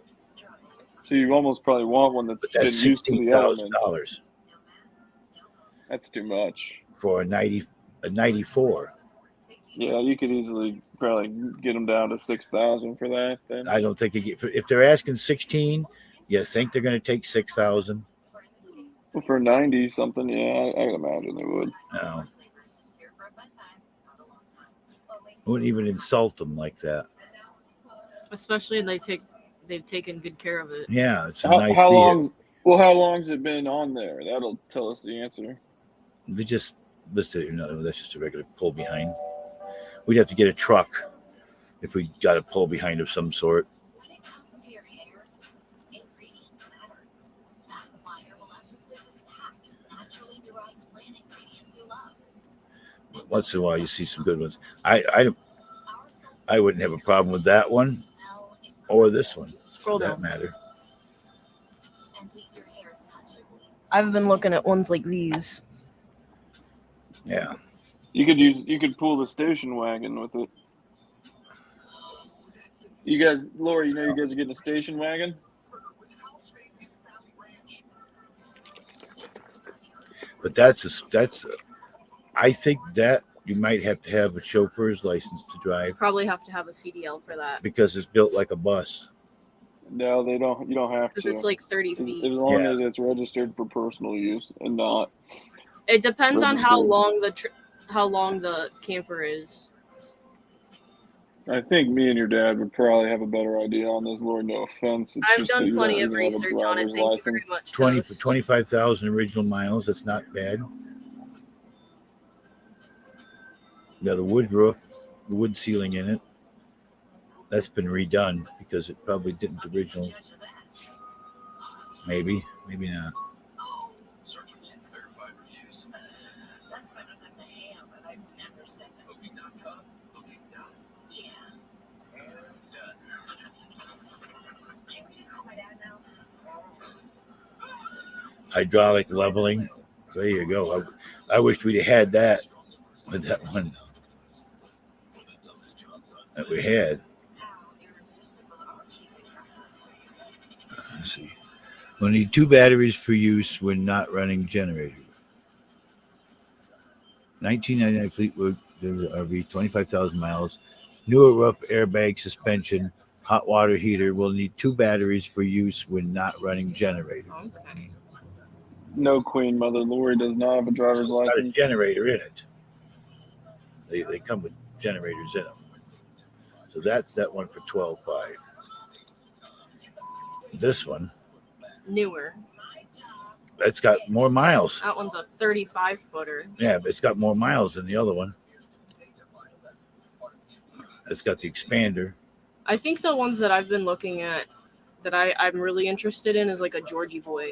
So you almost probably want one that's But been that's used to the elements. $16,000 That's too much. for a 94. Yeah, you could easily probably get them down to 6,000 for that. Then I don't think if they're asking 16, you think they're going to take 6,000? well, for 90 something, yeah, I would imagine they would. No. I wouldn't even insult them like that. Especially they've taken good care of it. Yeah, it's a How, nice how vehicle. long? Well, how long's it been on there? That'll tell us the answer. They just listed it. No, that's just a regular pull behind. We'd have to get a truck if we got a pull behind of some sort. When it comes to your hair, ingredients matter. That's why Herbal Essences is packed with naturally derived plant ingredients you love. Once in a while, you see some good ones. I wouldn't have a problem with that one or this one, Scroll for that down. matter. I've been looking at ones like these. Yeah. You could pull the station wagon with it. You guys, Lori, you know you guys are getting a station wagon? But I think that you might have to have a chauffeur's license to drive Probably have to have a CDL for that because it's built like a bus. No, they don't. You don't have because to. it's like 30 As feet. long Yeah. as it's registered for personal use and not. It depends on how registered. long the camper is. I think me and your dad would probably have a better idea on this, Lord. No offense. It's I've just that done you plenty don't of even have a research on it. driver's Thank you very license. much. 20 Toast. 25,000 original miles. That's not bad. Got a wood roof, wood ceiling in it. That's been redone because it probably didn't original. Maybe not. Searchable and verified reviews. That's better than the ham, and I've never said that. Booking.com. Booking.com. Yeah. And done. Can we just call my dad now? Hydraulic leveling. There you go. I wish we'd had that with that one that we had. How irresistible are cheesy crackers? Let's see. We'll need 2 batteries for use when not running generator. 1999 Fleetwood RV, 25,000 miles. Newer rough airbag suspension, hot water heater. Will need 2 batteries for use when not running generator. Okay. No, Queen Mother. Lori does not have a driver's Got a license. generator in it. They come with generators in them. So that's that one for 12.5. This one, Newer. that's got more miles. That one's a 35 footer. Yeah, but it's got more miles than the other one. It's got the expander. I think the ones that I've been looking at that I'm really interested in is like a Georgie Boy.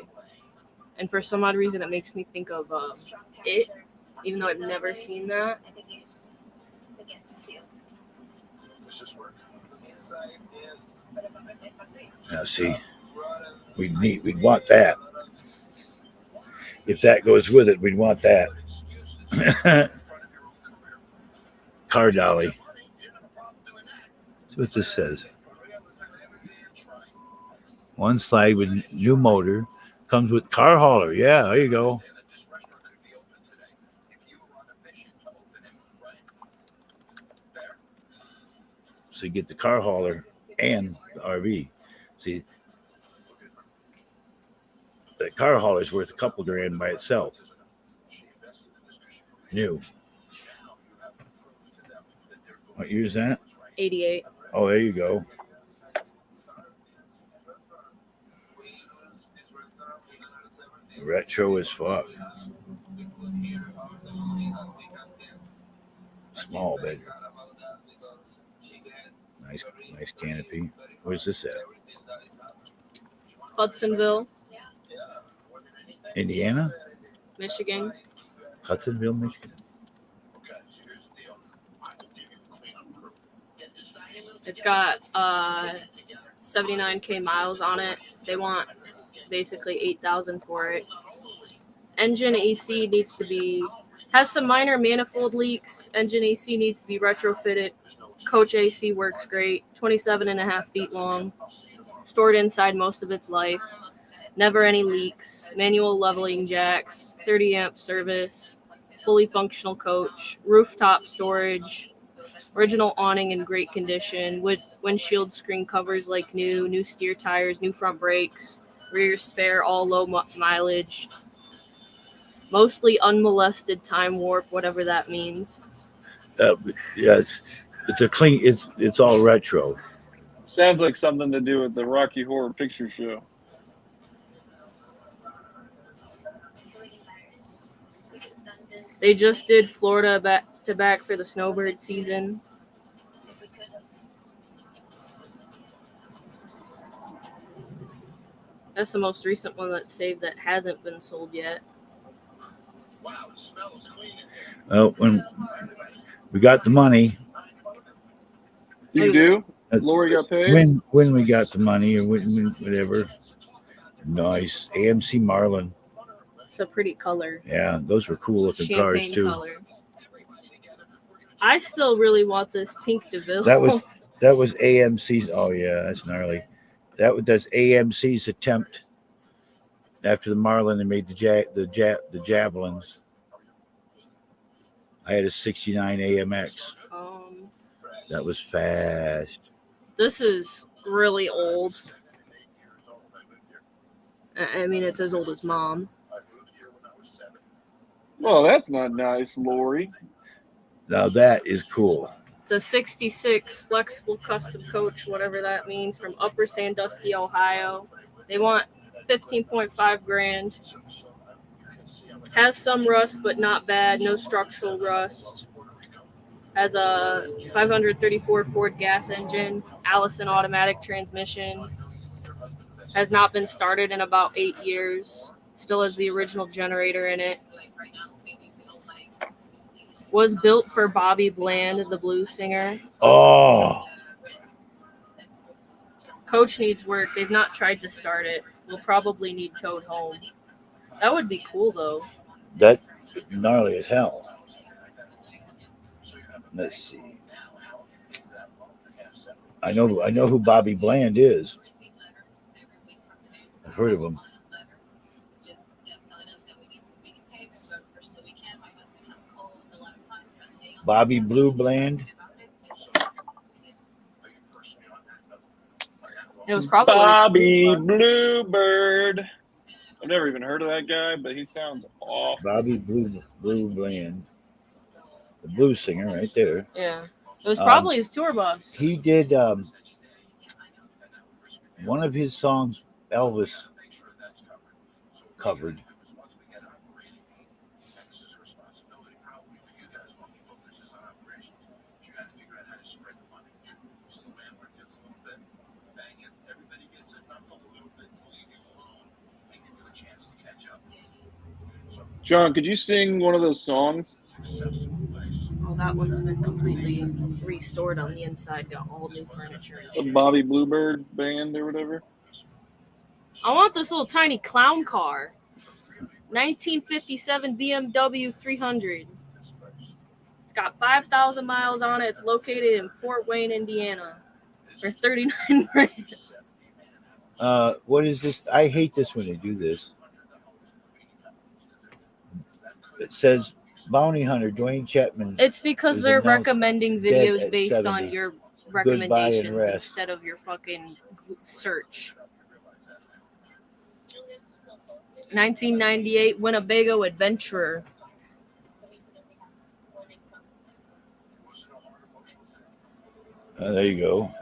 And for some odd reason, it makes me think of It, even though I've never seen that. I think it begins to. Let's just work. Inside is. Now, see, we'd want that. If that goes with it, we'd want that. Car dolly. That's what this says. One slide with new motor. Comes with car hauler. Yeah, there you go. So you get the car hauler and the RV. See, the car hauler is worth a couple grand by itself. New. What year is that? 88. Oh, there you go. Retro as fuck. Small bedroom. Nice canopy. Where's this at? Hudsonville, Indiana? Michigan. Hudsonville, Michigan. It's got 79K miles on it. They want basically 8,000 for it. Engine AC needs to be, has some minor manifold leaks. Engine AC needs to be retrofitted. Coach AC works great. 27.5 feet long. Stored inside most of its life. Never any leaks. Manual leveling jacks. 30 amp service. Fully functional coach. Rooftop storage. Original awning in great condition. With windshield screen covers like new. New steer tires. New front brakes. Rear spare, all low mileage. Mostly unmolested time warp, whatever that means. Yes, it's a clean. It's all retro. Sounds like something to do with the Rocky Horror Picture Show. They just did Florida back to back for the snowbird season. That's the most recent one that's saved that hasn't been sold yet. Wow, it smells clean in here. Well, when we got the money, You do? Lori got paid? when we got the money or whatever. Nice AMC Marlin. It's a pretty color. Yeah, those were cool looking cars Champagne too. color. I still really want this pink DeVille. That was AMC's. Oh yeah, that's gnarly. That's AMC's attempt. After the Marlin, they made the Javelins. I had a '69 AMX. That was fast. This is really old. I mean, it's as old as Mom. Well, that's not nice, Lori. Now that is cool. It's a 66 flexible custom coach, whatever that means, from Upper Sandusky, Ohio. They want 15.5 grand. Has some rust, but not bad. No structural rust. Has a 534 Ford gas engine, Allison automatic transmission. Has not been started in about 8 years. Still has the original generator in it. Was built for Bobby Bland, the blues singer. Oh, Coach needs work. They've not tried to start it. We'll probably need towed home. That would be cool, though. that gnarly as hell. Let's see. I know who Bobby Bland is. I've heard of him. Bobby Blue Bland. It was probably Bobby Bluebird. I've never even heard of that guy, but he sounds awful. Bobby Blue Bland. The blues singer right there. Yeah. It was probably his tour bus. He did one of his songs Elvis covered. John, could you sing one of those songs? Oh, that one's been completely restored on the inside. Got all new furniture. And The shit. Bobby Bluebird band or whatever? I want this little tiny clown car. 1957 BMW 300. It's got 5,000 miles on it. It's located in Fort Wayne, Indiana, for 39 grand. What is this? I hate this when they do this. It says Bounty Hunter Dwayne Chapman. It's because Is they're announced recommending dead videos at based 70. on your Goodbye and recommendations rest. instead of your fucking search. 1998 Winnebago Adventurer. There you go.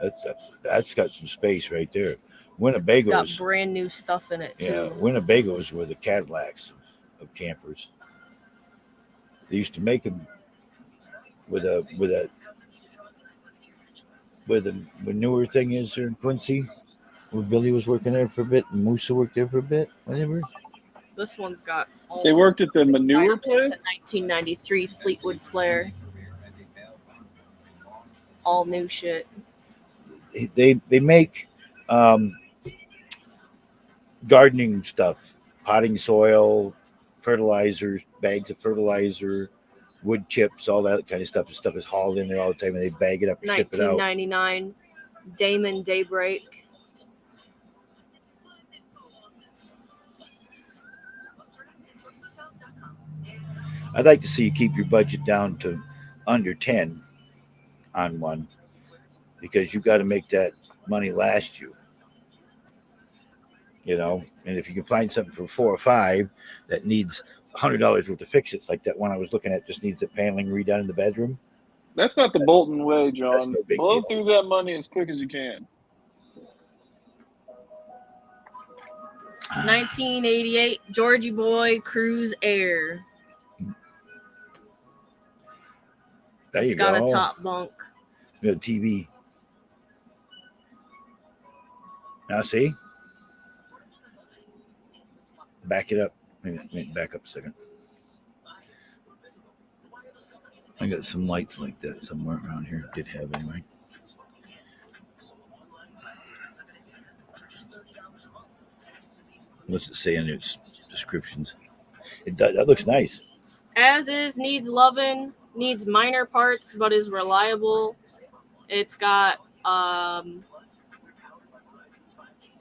That's got some space right there. It's got Winnebago's. brand new stuff in it too. Yeah, Winnebago's were the Cadillacs of campers. They used to make them with the newer thing is there in Quincy, where Billy was working there for a bit and Musa worked there for a bit. Whatever. This one's got all They worked at the manure It's place? a 1993 Fleetwood Flare. All new shit. They make gardening stuff, potting soil, fertilizers, bags of fertilizer, wood chips, all that kind of stuff. The stuff is hauled in there all the time, and they bag it up and ship it out. 1999 Damon Daybreak. I'd like to see you keep your budget down to under 10 on one, because you got to make that money last you. You know, and if you can find something for 4 or 5 that needs $100 worth of fix-its, like that one I was looking at, just needs the paneling redone in the bedroom. That's not the Bolton way, That's John. no big Blow deal. through that money as quick as you can. 1988 Georgie Boy Cruise Air. There It's you got go. a top bunk. You know, TV. Now see? Back it up. Wait, back up a second. I got some lights like that somewhere around here. Did have anyway. What's it say in its descriptions? That looks nice. As is, needs loving, needs minor parts, but is reliable. It's got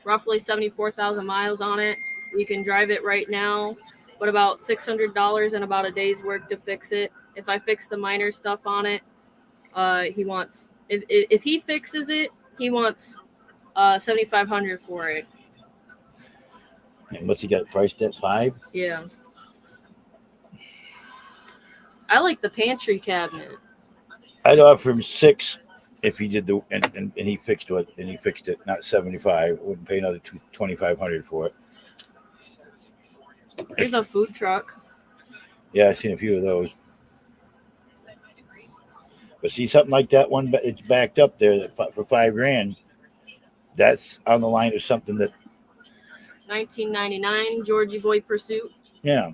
roughly 74,000 miles on it. You can drive it right now, but about $600 and about a day's work to fix it. If I fix the minor stuff on it, he wants, if he fixes it, he wants $7,500 for it. And what's he got it priced at? 5? Yeah. I like the pantry cabinet. I'd offer him 6 if he did the and he fixed it, and he fixed it, not 75. Wouldn't pay another $2,500 for it. There's a food truck. Yeah, I've seen a few of those. But see, something like that one, it's backed up there that for $5,000. That's on the line of something that, 1999 Georgie Boy Pursuit. yeah.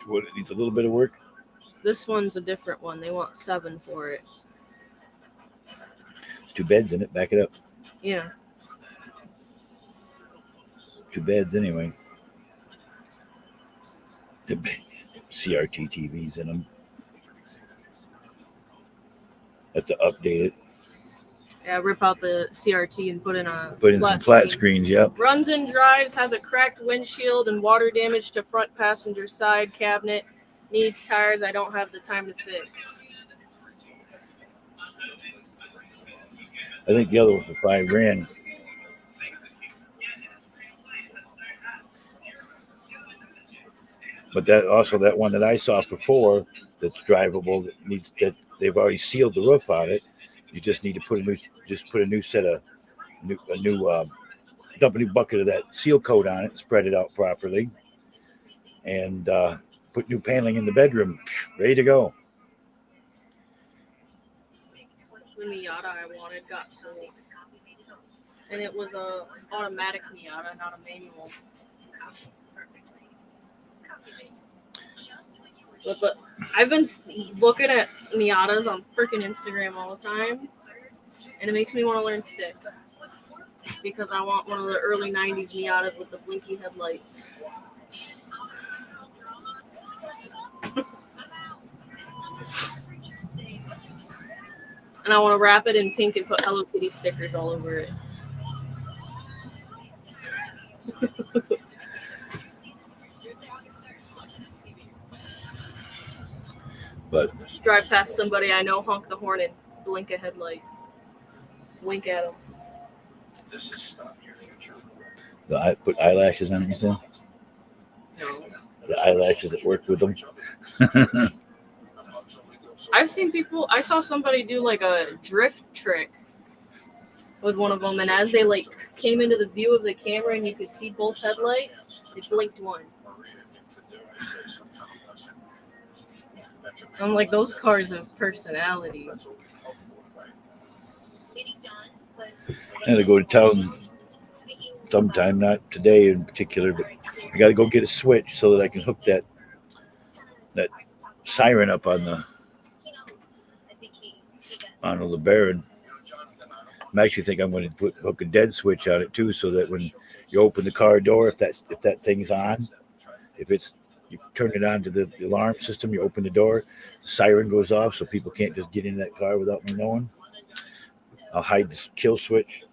What, it needs a little bit of work. This one's a different one. They want 7 for it. 2 beds in it. Back it up. Yeah. 2 beds anyway. The CRT TVs in them. Have to update it. Yeah, rip out the CRT and put in a Put in some flat screens. Yep. Runs and drives, has a cracked windshield and water damage to front passenger side cabinet. Needs tires I don't have the time to fix. I think the other one for $5,000. But that one that I saw for 4 that's drivable, that needs, that they've already sealed the roof on it. You just need to put a new set of dump a new bucket of that seal coat on it, spread it out properly, and put new paneling in the bedroom. Ready to go. The Miata I wanted got sold. And it was a automatic Miata, not a manual. But I've been looking at Miatas on freaking Instagram all the time, and it makes me want to learn stick because I want one of the early 90s Miatas with the blinky headlights. And I want to wrap it in pink and put Hello Kitty stickers all over it. But Just drive past somebody I know, honk the horn, and blink a headlight. Wink at them. This is not your future. I put eyelashes on them. No. The eyelashes that worked with them. I've seen people. I saw somebody do like a drift trick with one of them, and as they like came into the view of the camera and you could see both headlights, they blinked one. I'm like, those cars have personality. I had to go to town sometime, not today in particular, but I got to go get a switch so that I can hook that siren up on the LeBaron. I actually think I'm going to hook a dead switch on it too, so that when you open the car door, if that thing's on, you turn it on to the alarm system, you open the door, the siren goes off, so people can't just get in that car without me knowing. I'll hide the kill switch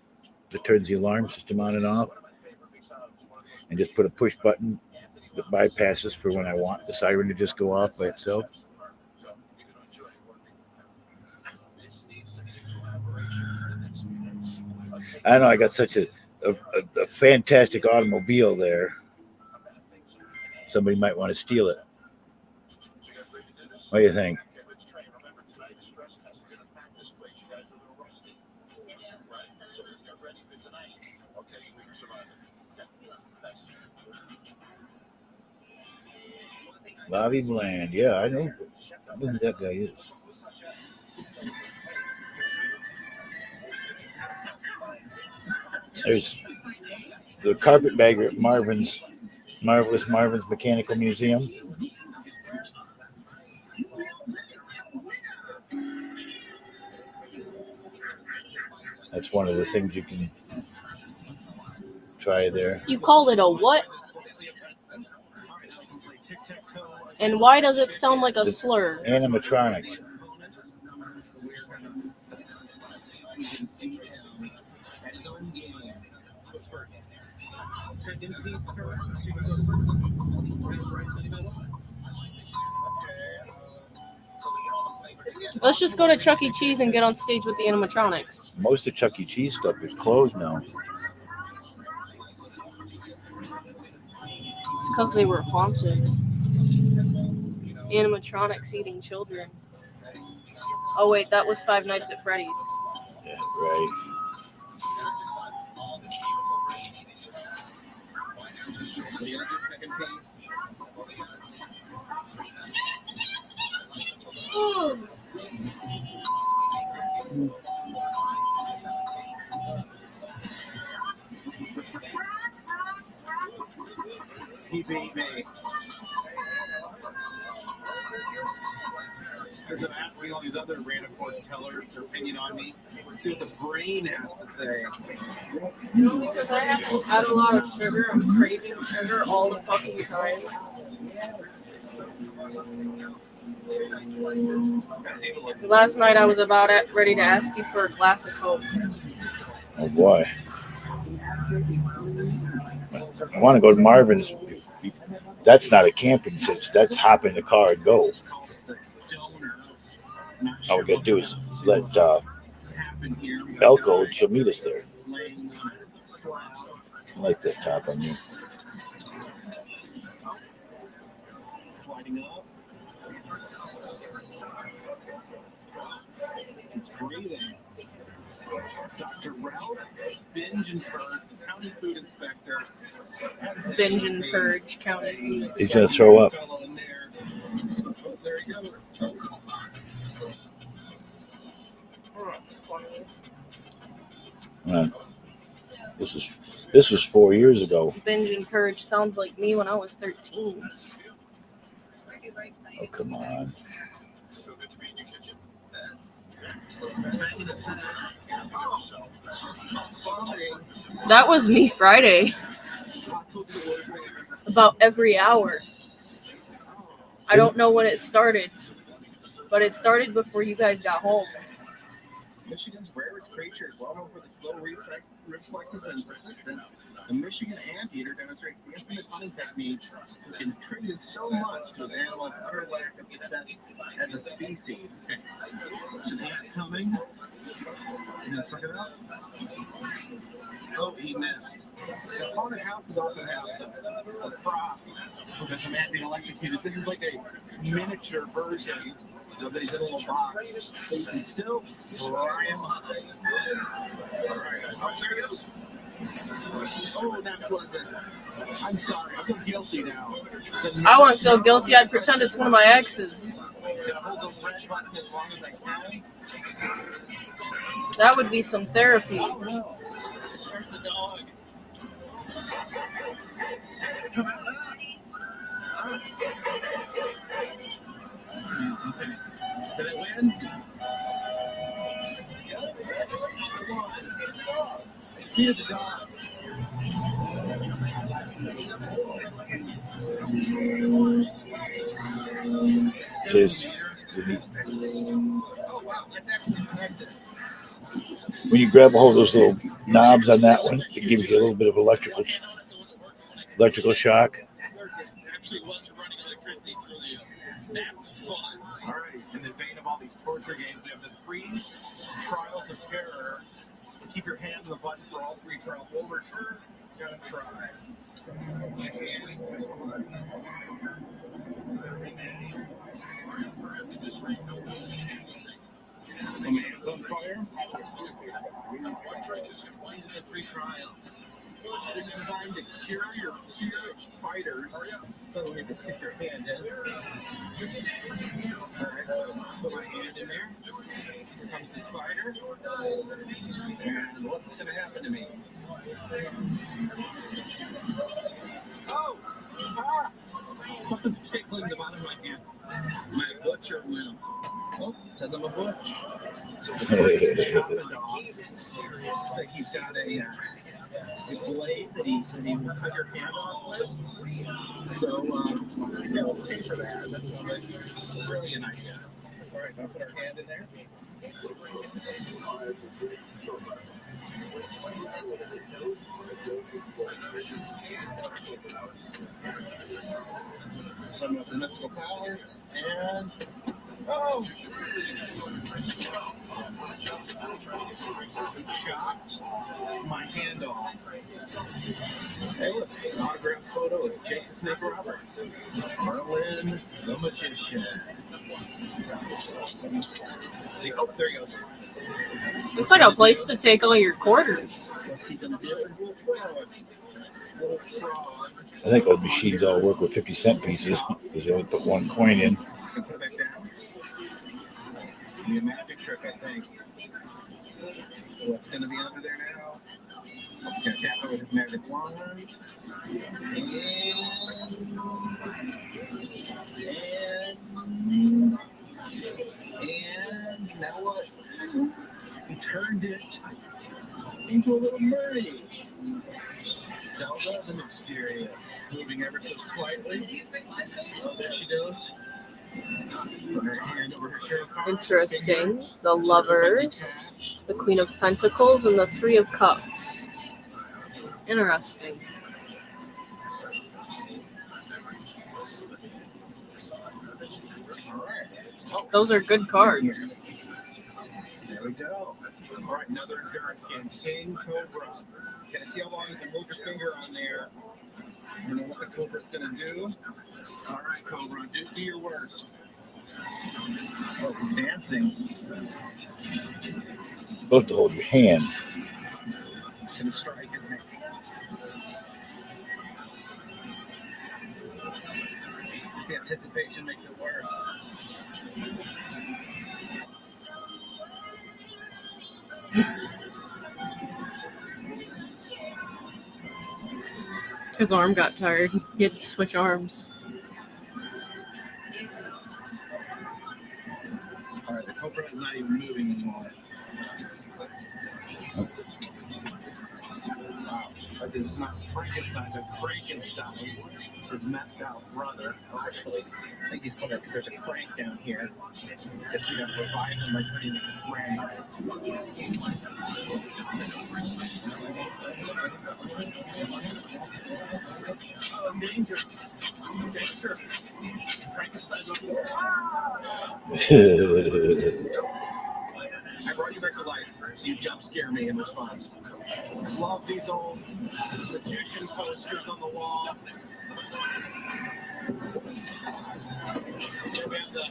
that turns the alarm system on and off, and just put a push button that bypasses for when I want the siren to just go off by itself. I know I got such a fantastic automobile there. Somebody might want to steal it. What do you think? Bobby Bland. Yeah, I know who that guy is. There's the carpetbagger at Marvelous Marvin's Mechanical Museum. That's one of the things you can try there. You call it a what? And why does it sound like a slur? Animatronic. Let's just go to Chuck E. Cheese and get on stage with the animatronics. Most of Chuck E. Cheese stuff is closed now. It's because they were haunted. Animatronics eating children. Oh wait, that was Five Nights at Freddy's. Yeah, right. Oh. Because I'm asking all these other random fortune tellers their opinion on me. Let's see what the brain has to say. Because I haven't had a lot of sugar, I'm craving sugar all the fucking time. Last night I was about ready to ask you for a glass of Coke. Oh boy. I want to go to Marvin's. That's not a camping situation. That's hop in the car and go. All we got to do is let Elko, and she'll meet us there. I like that top on you. Dr. Ralph Bingenberg, County Food Inspector. Binge and Purge County Food. He's going to throw up. There you go. Oh, that's funny. This was 4 years ago. Binge and Purge sounds like me when I was 13. Oh, come on. So good to be in your kitchen. That was me Friday. About every hour. I don't know when it started, but it started before you guys got home. Michigan's rarest creature is well known for the slow reflexes and persistence. The Michigan anteater demonstrates the infamous hunting technique that contributed so much to the animal's utter lack of success as a species. There's an ant coming. You gonna suck it up? Oh, he missed. The haunted houses often have a prop because the man being electrocuted. This is like a miniature version of these in a little box. But you can still fry him up. All right. Oh, there he goes. Oh, that wasn't. I'm sorry. I feel guilty now. I wouldn't feel guilty. I'd pretend it's one of my exes. Can I hold the red button as long as I can? That would be some therapy. Oh, no. There's the dog. Okay. Did I win? Hear the dog. Just when you grab a hold of those little knobs on that one, it gives you a little bit of electrical shock. Actually was running electricity through you. That's fun. All right. In the vein of all these torture games, we have the 3 trials of terror. Keep your hand on the button for all 3 trials. We'll return. Gonna try. The man's on fire. These are the 3 trials. It's designed to cure your fear of spiders. So you need to stick your hand in. Alright, so put my hand in there. Here comes the spider. And what's going to happen to me? Oh! Ah! Something's tickling the bottom of my hand. My butcher will. Oh, says I'm a butch. So he's got a blade that he will cut your hand off with. So, yeah, we'll pay for that. That's a brilliant idea. All right, now put our hand in there. Some of the mystical powers, and oh! Chopped my hand off. Hey, look, an autographed photo of Jake the Snake Roberts. Merlin the Magician. See, oh, there he goes. Looks like a place to take all your quarters. What's he gonna do? Little frog. Little frog. I think those machines all work with 50-cent pieces because they only put 1 coin in. Put it back down. Be a magic trick, I think. What's gonna be under there now? Gonna tap it with his magic wand. And now what? He turned it into a little mermaid. Zelda the Mysterious. Moving ever so slightly. Oh, there she goes. Put her hand over her shirt. Interesting. The Lovers, the Queen of Pentacles, and the 3 of Cups. Interesting. Those are good cards. There we go. All right, another endurance game. King Cobra. Can I see how long you can move your finger on there? You know what the Cobra's going to do? All right, Cobra, do your worst. Oh, he's dancing. You're supposed to hold your hand. He's going to strike, isn't it? The anticipation makes it worse. His arm got tired. He had to switch arms. All right, the Cobra is not even moving anymore. Wow, but this is not Frankenstein, but Frankenstein. his messed out brother. Actually, I think he's called it because there's a crank down here. Guess we got to revive him by putting the crank. Oh, danger. Danger. Frankenstein's on I brought you back to life, so you jump scare me in response. I love these old magician posters on the wall. We have the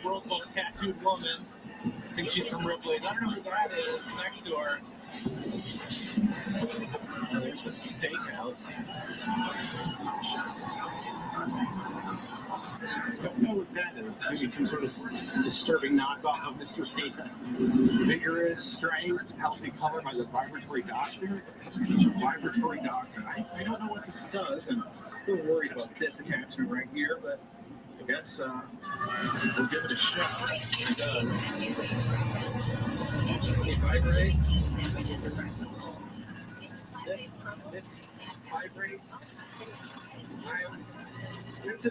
world's most tattooed woman. I think she's from Ripley. I don't know who that is next to her. There's the steakhouse. I don't know what that is. Maybe some sort of disturbing knockoff of Mr. Satan. Vigorous, strength, healthy color by the Vibratory Doctor. Vibratory Doctor. I don't know what this does, and I'm a little worried about this attachment right here, but I guess we'll give it a shot. It does. Introducing Jimmy Dean sandwiches and breakfast bowls. This vibrate. This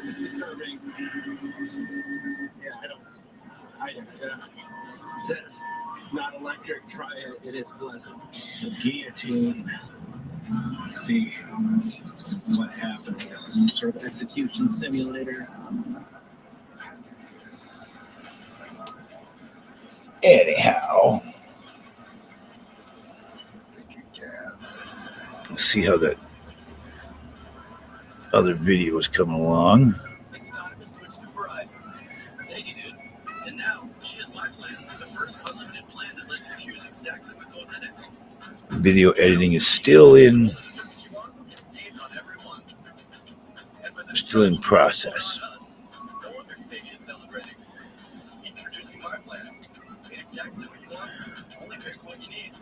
is disturbing. Yeah, I don't. Says not electric. Try it. It is pleasant. The guillotine. Let's see what happened. This is sort of execution simulator. Anyhow, let's see how that other video is coming along. It's time to switch to Verizon. Sadie did. And now, she has my plan. The first unlimited plan that lets her choose exactly what goes in it. Video editing is still in She wants and saves on every one. And with still in process. no wonder Sadie is celebrating. Introducing my plan. Get exactly what you want. Only pick what you need.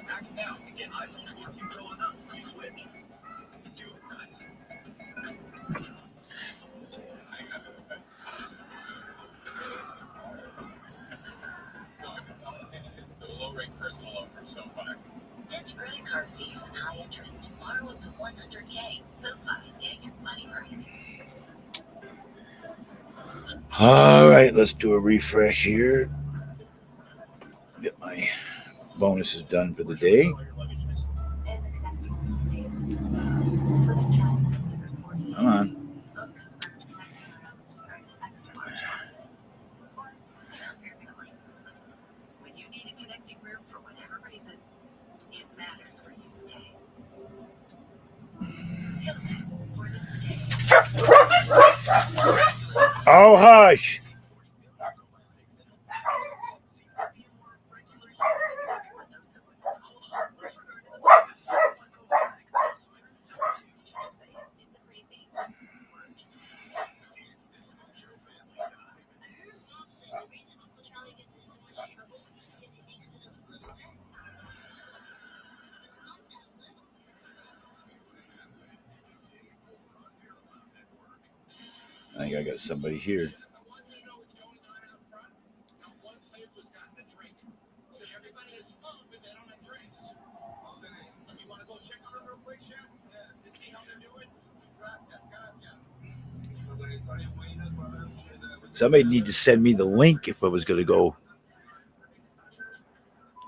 Act now and get iPhone 14 Pro on us when you switch. Do it right. So I've been telling you, the low-rate personal loan from SoFi. Ditch credit card fees and high interest. Borrow up to $100K. SoFi, get your money right. All right, let's do a refresh here. Get my bonuses done for the day. Come on. When you need a connecting room for whatever reason, it matters where you stay. Hilton for the stay. Oh, hush. It's a pretty basic. I heard Bob say the reason Uncle Charlie gets in so much trouble is because he takes with his little head. It's not that little. I think I got somebody here. You want to go check on it real quick, Chef? To see how they're doing? Gracias, gracias. Somebody need to send me the link if I was going to go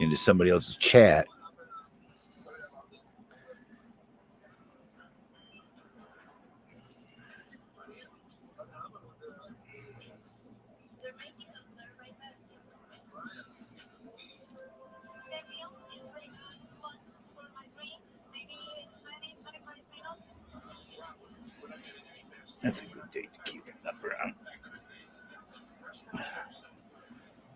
into somebody else's chat. They're making a flare right there. The meal is very good, but for my drinks, maybe 20-25 minutes. That's a good date to keep it up around.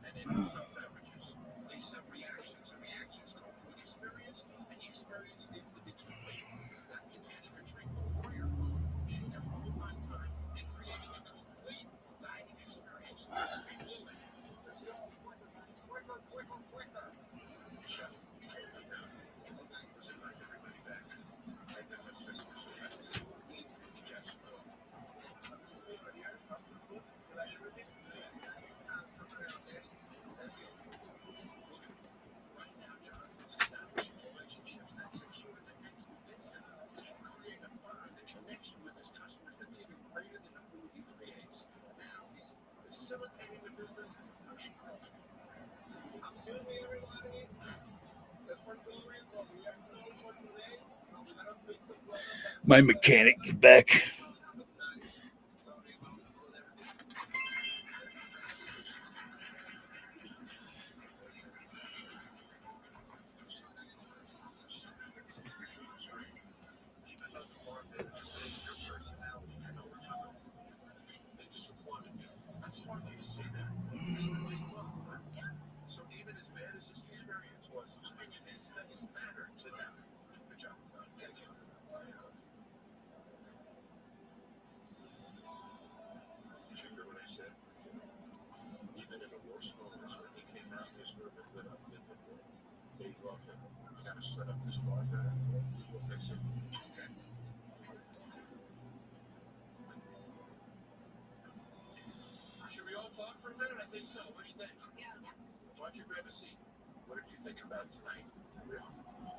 And in some beverages, these have reactions, and reactions call for an experience, and the experience needs to be complete. That means getting your drink before your food, getting your food on time, and creating a complete dining experience. Let's go. Quicker, guys. Quicker, quicker, quicker. Chef, hands it down. Let's invite everybody back. And then let's fix this. Yes. My mechanic is back. So even as bad as this experience was, it's mattered to them. Good job. Thank you. Did you hear what I said? Even in the worst moments when he came out, this room and lit up in the world. They loved him. We gotta set up this bar better. We'll fix it. Okay. Should we all talk for a minute? I think so. What do you think? Yeah, that's Why don't you grab a seat? What did you think about tonight? Real.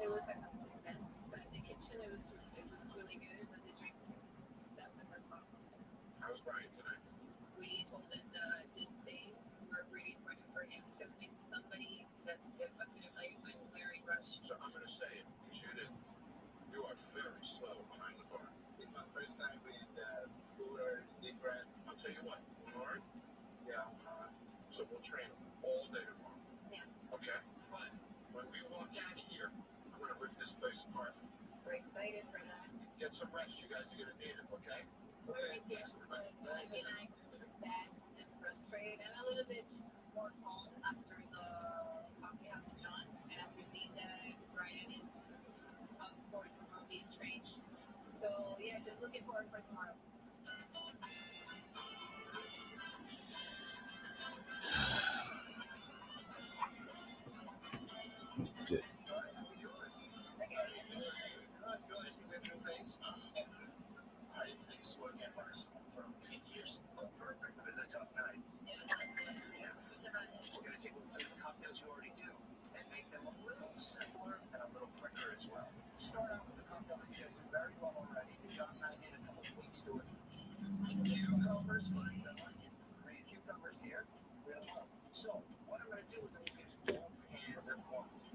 it was a complete mess. The kitchen, it was really good, but the drinks, that was our problem. How's Brian tonight? We told him these days were really important for him because we need somebody that steps up to the plate when we're in rush. So I'm gonna say it. You are very slow behind the bar. It's my first time being food or different. I'll tell you what, we'll learn. Yeah. So we'll train all day tomorrow. Yeah. Okay? But when we walk out of here, I'm gonna rip this place apart. We're excited for that. Get some rest. You guys are gonna need it, okay? Thank you. Thanks, everybody. Again, I'm a little bit sad and frustrated. I'm a little bit more calm after the talk we had with John and after seeing that Brian is up for tomorrow being trained. So yeah, just looking forward for tomorrow. Good. Good. See we have a new face? I used to work at Mars for 10 years. Oh, perfect. But it's a tough night. Yeah. We're gonna take some of the cocktails you already do and make them a little simpler and a little quicker as well. Start out with a cocktail that you guys do very well already. John and I did a couple tweaks to it. Cucumbers, lines and onion. Green cucumbers here. Real well. So what I'm gonna do is I'm gonna use both hands at once.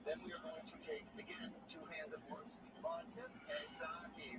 Then we are going to take, again, 2 hands at once, vodka and sake.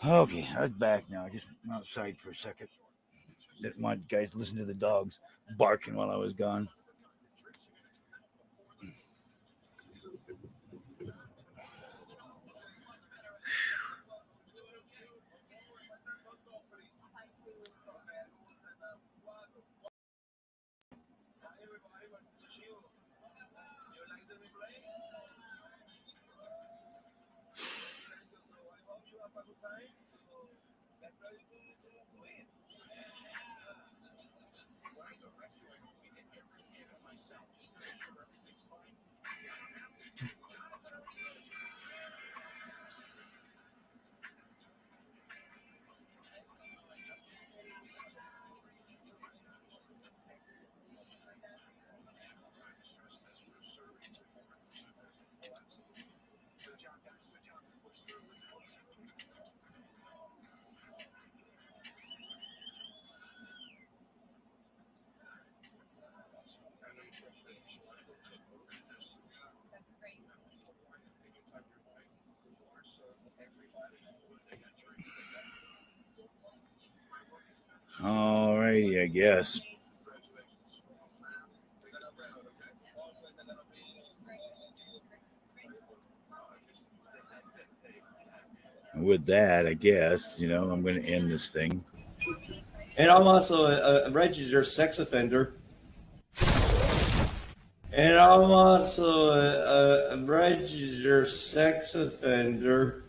Okay, I was back now. I just went outside for a second. Didn't want guys to listen to the dogs barking while I was gone. That's great. Alrighty, I guess. With that, I guess, I'm going to end this thing. And I'm also a registered sex offender. And I'm also a registered sex offender.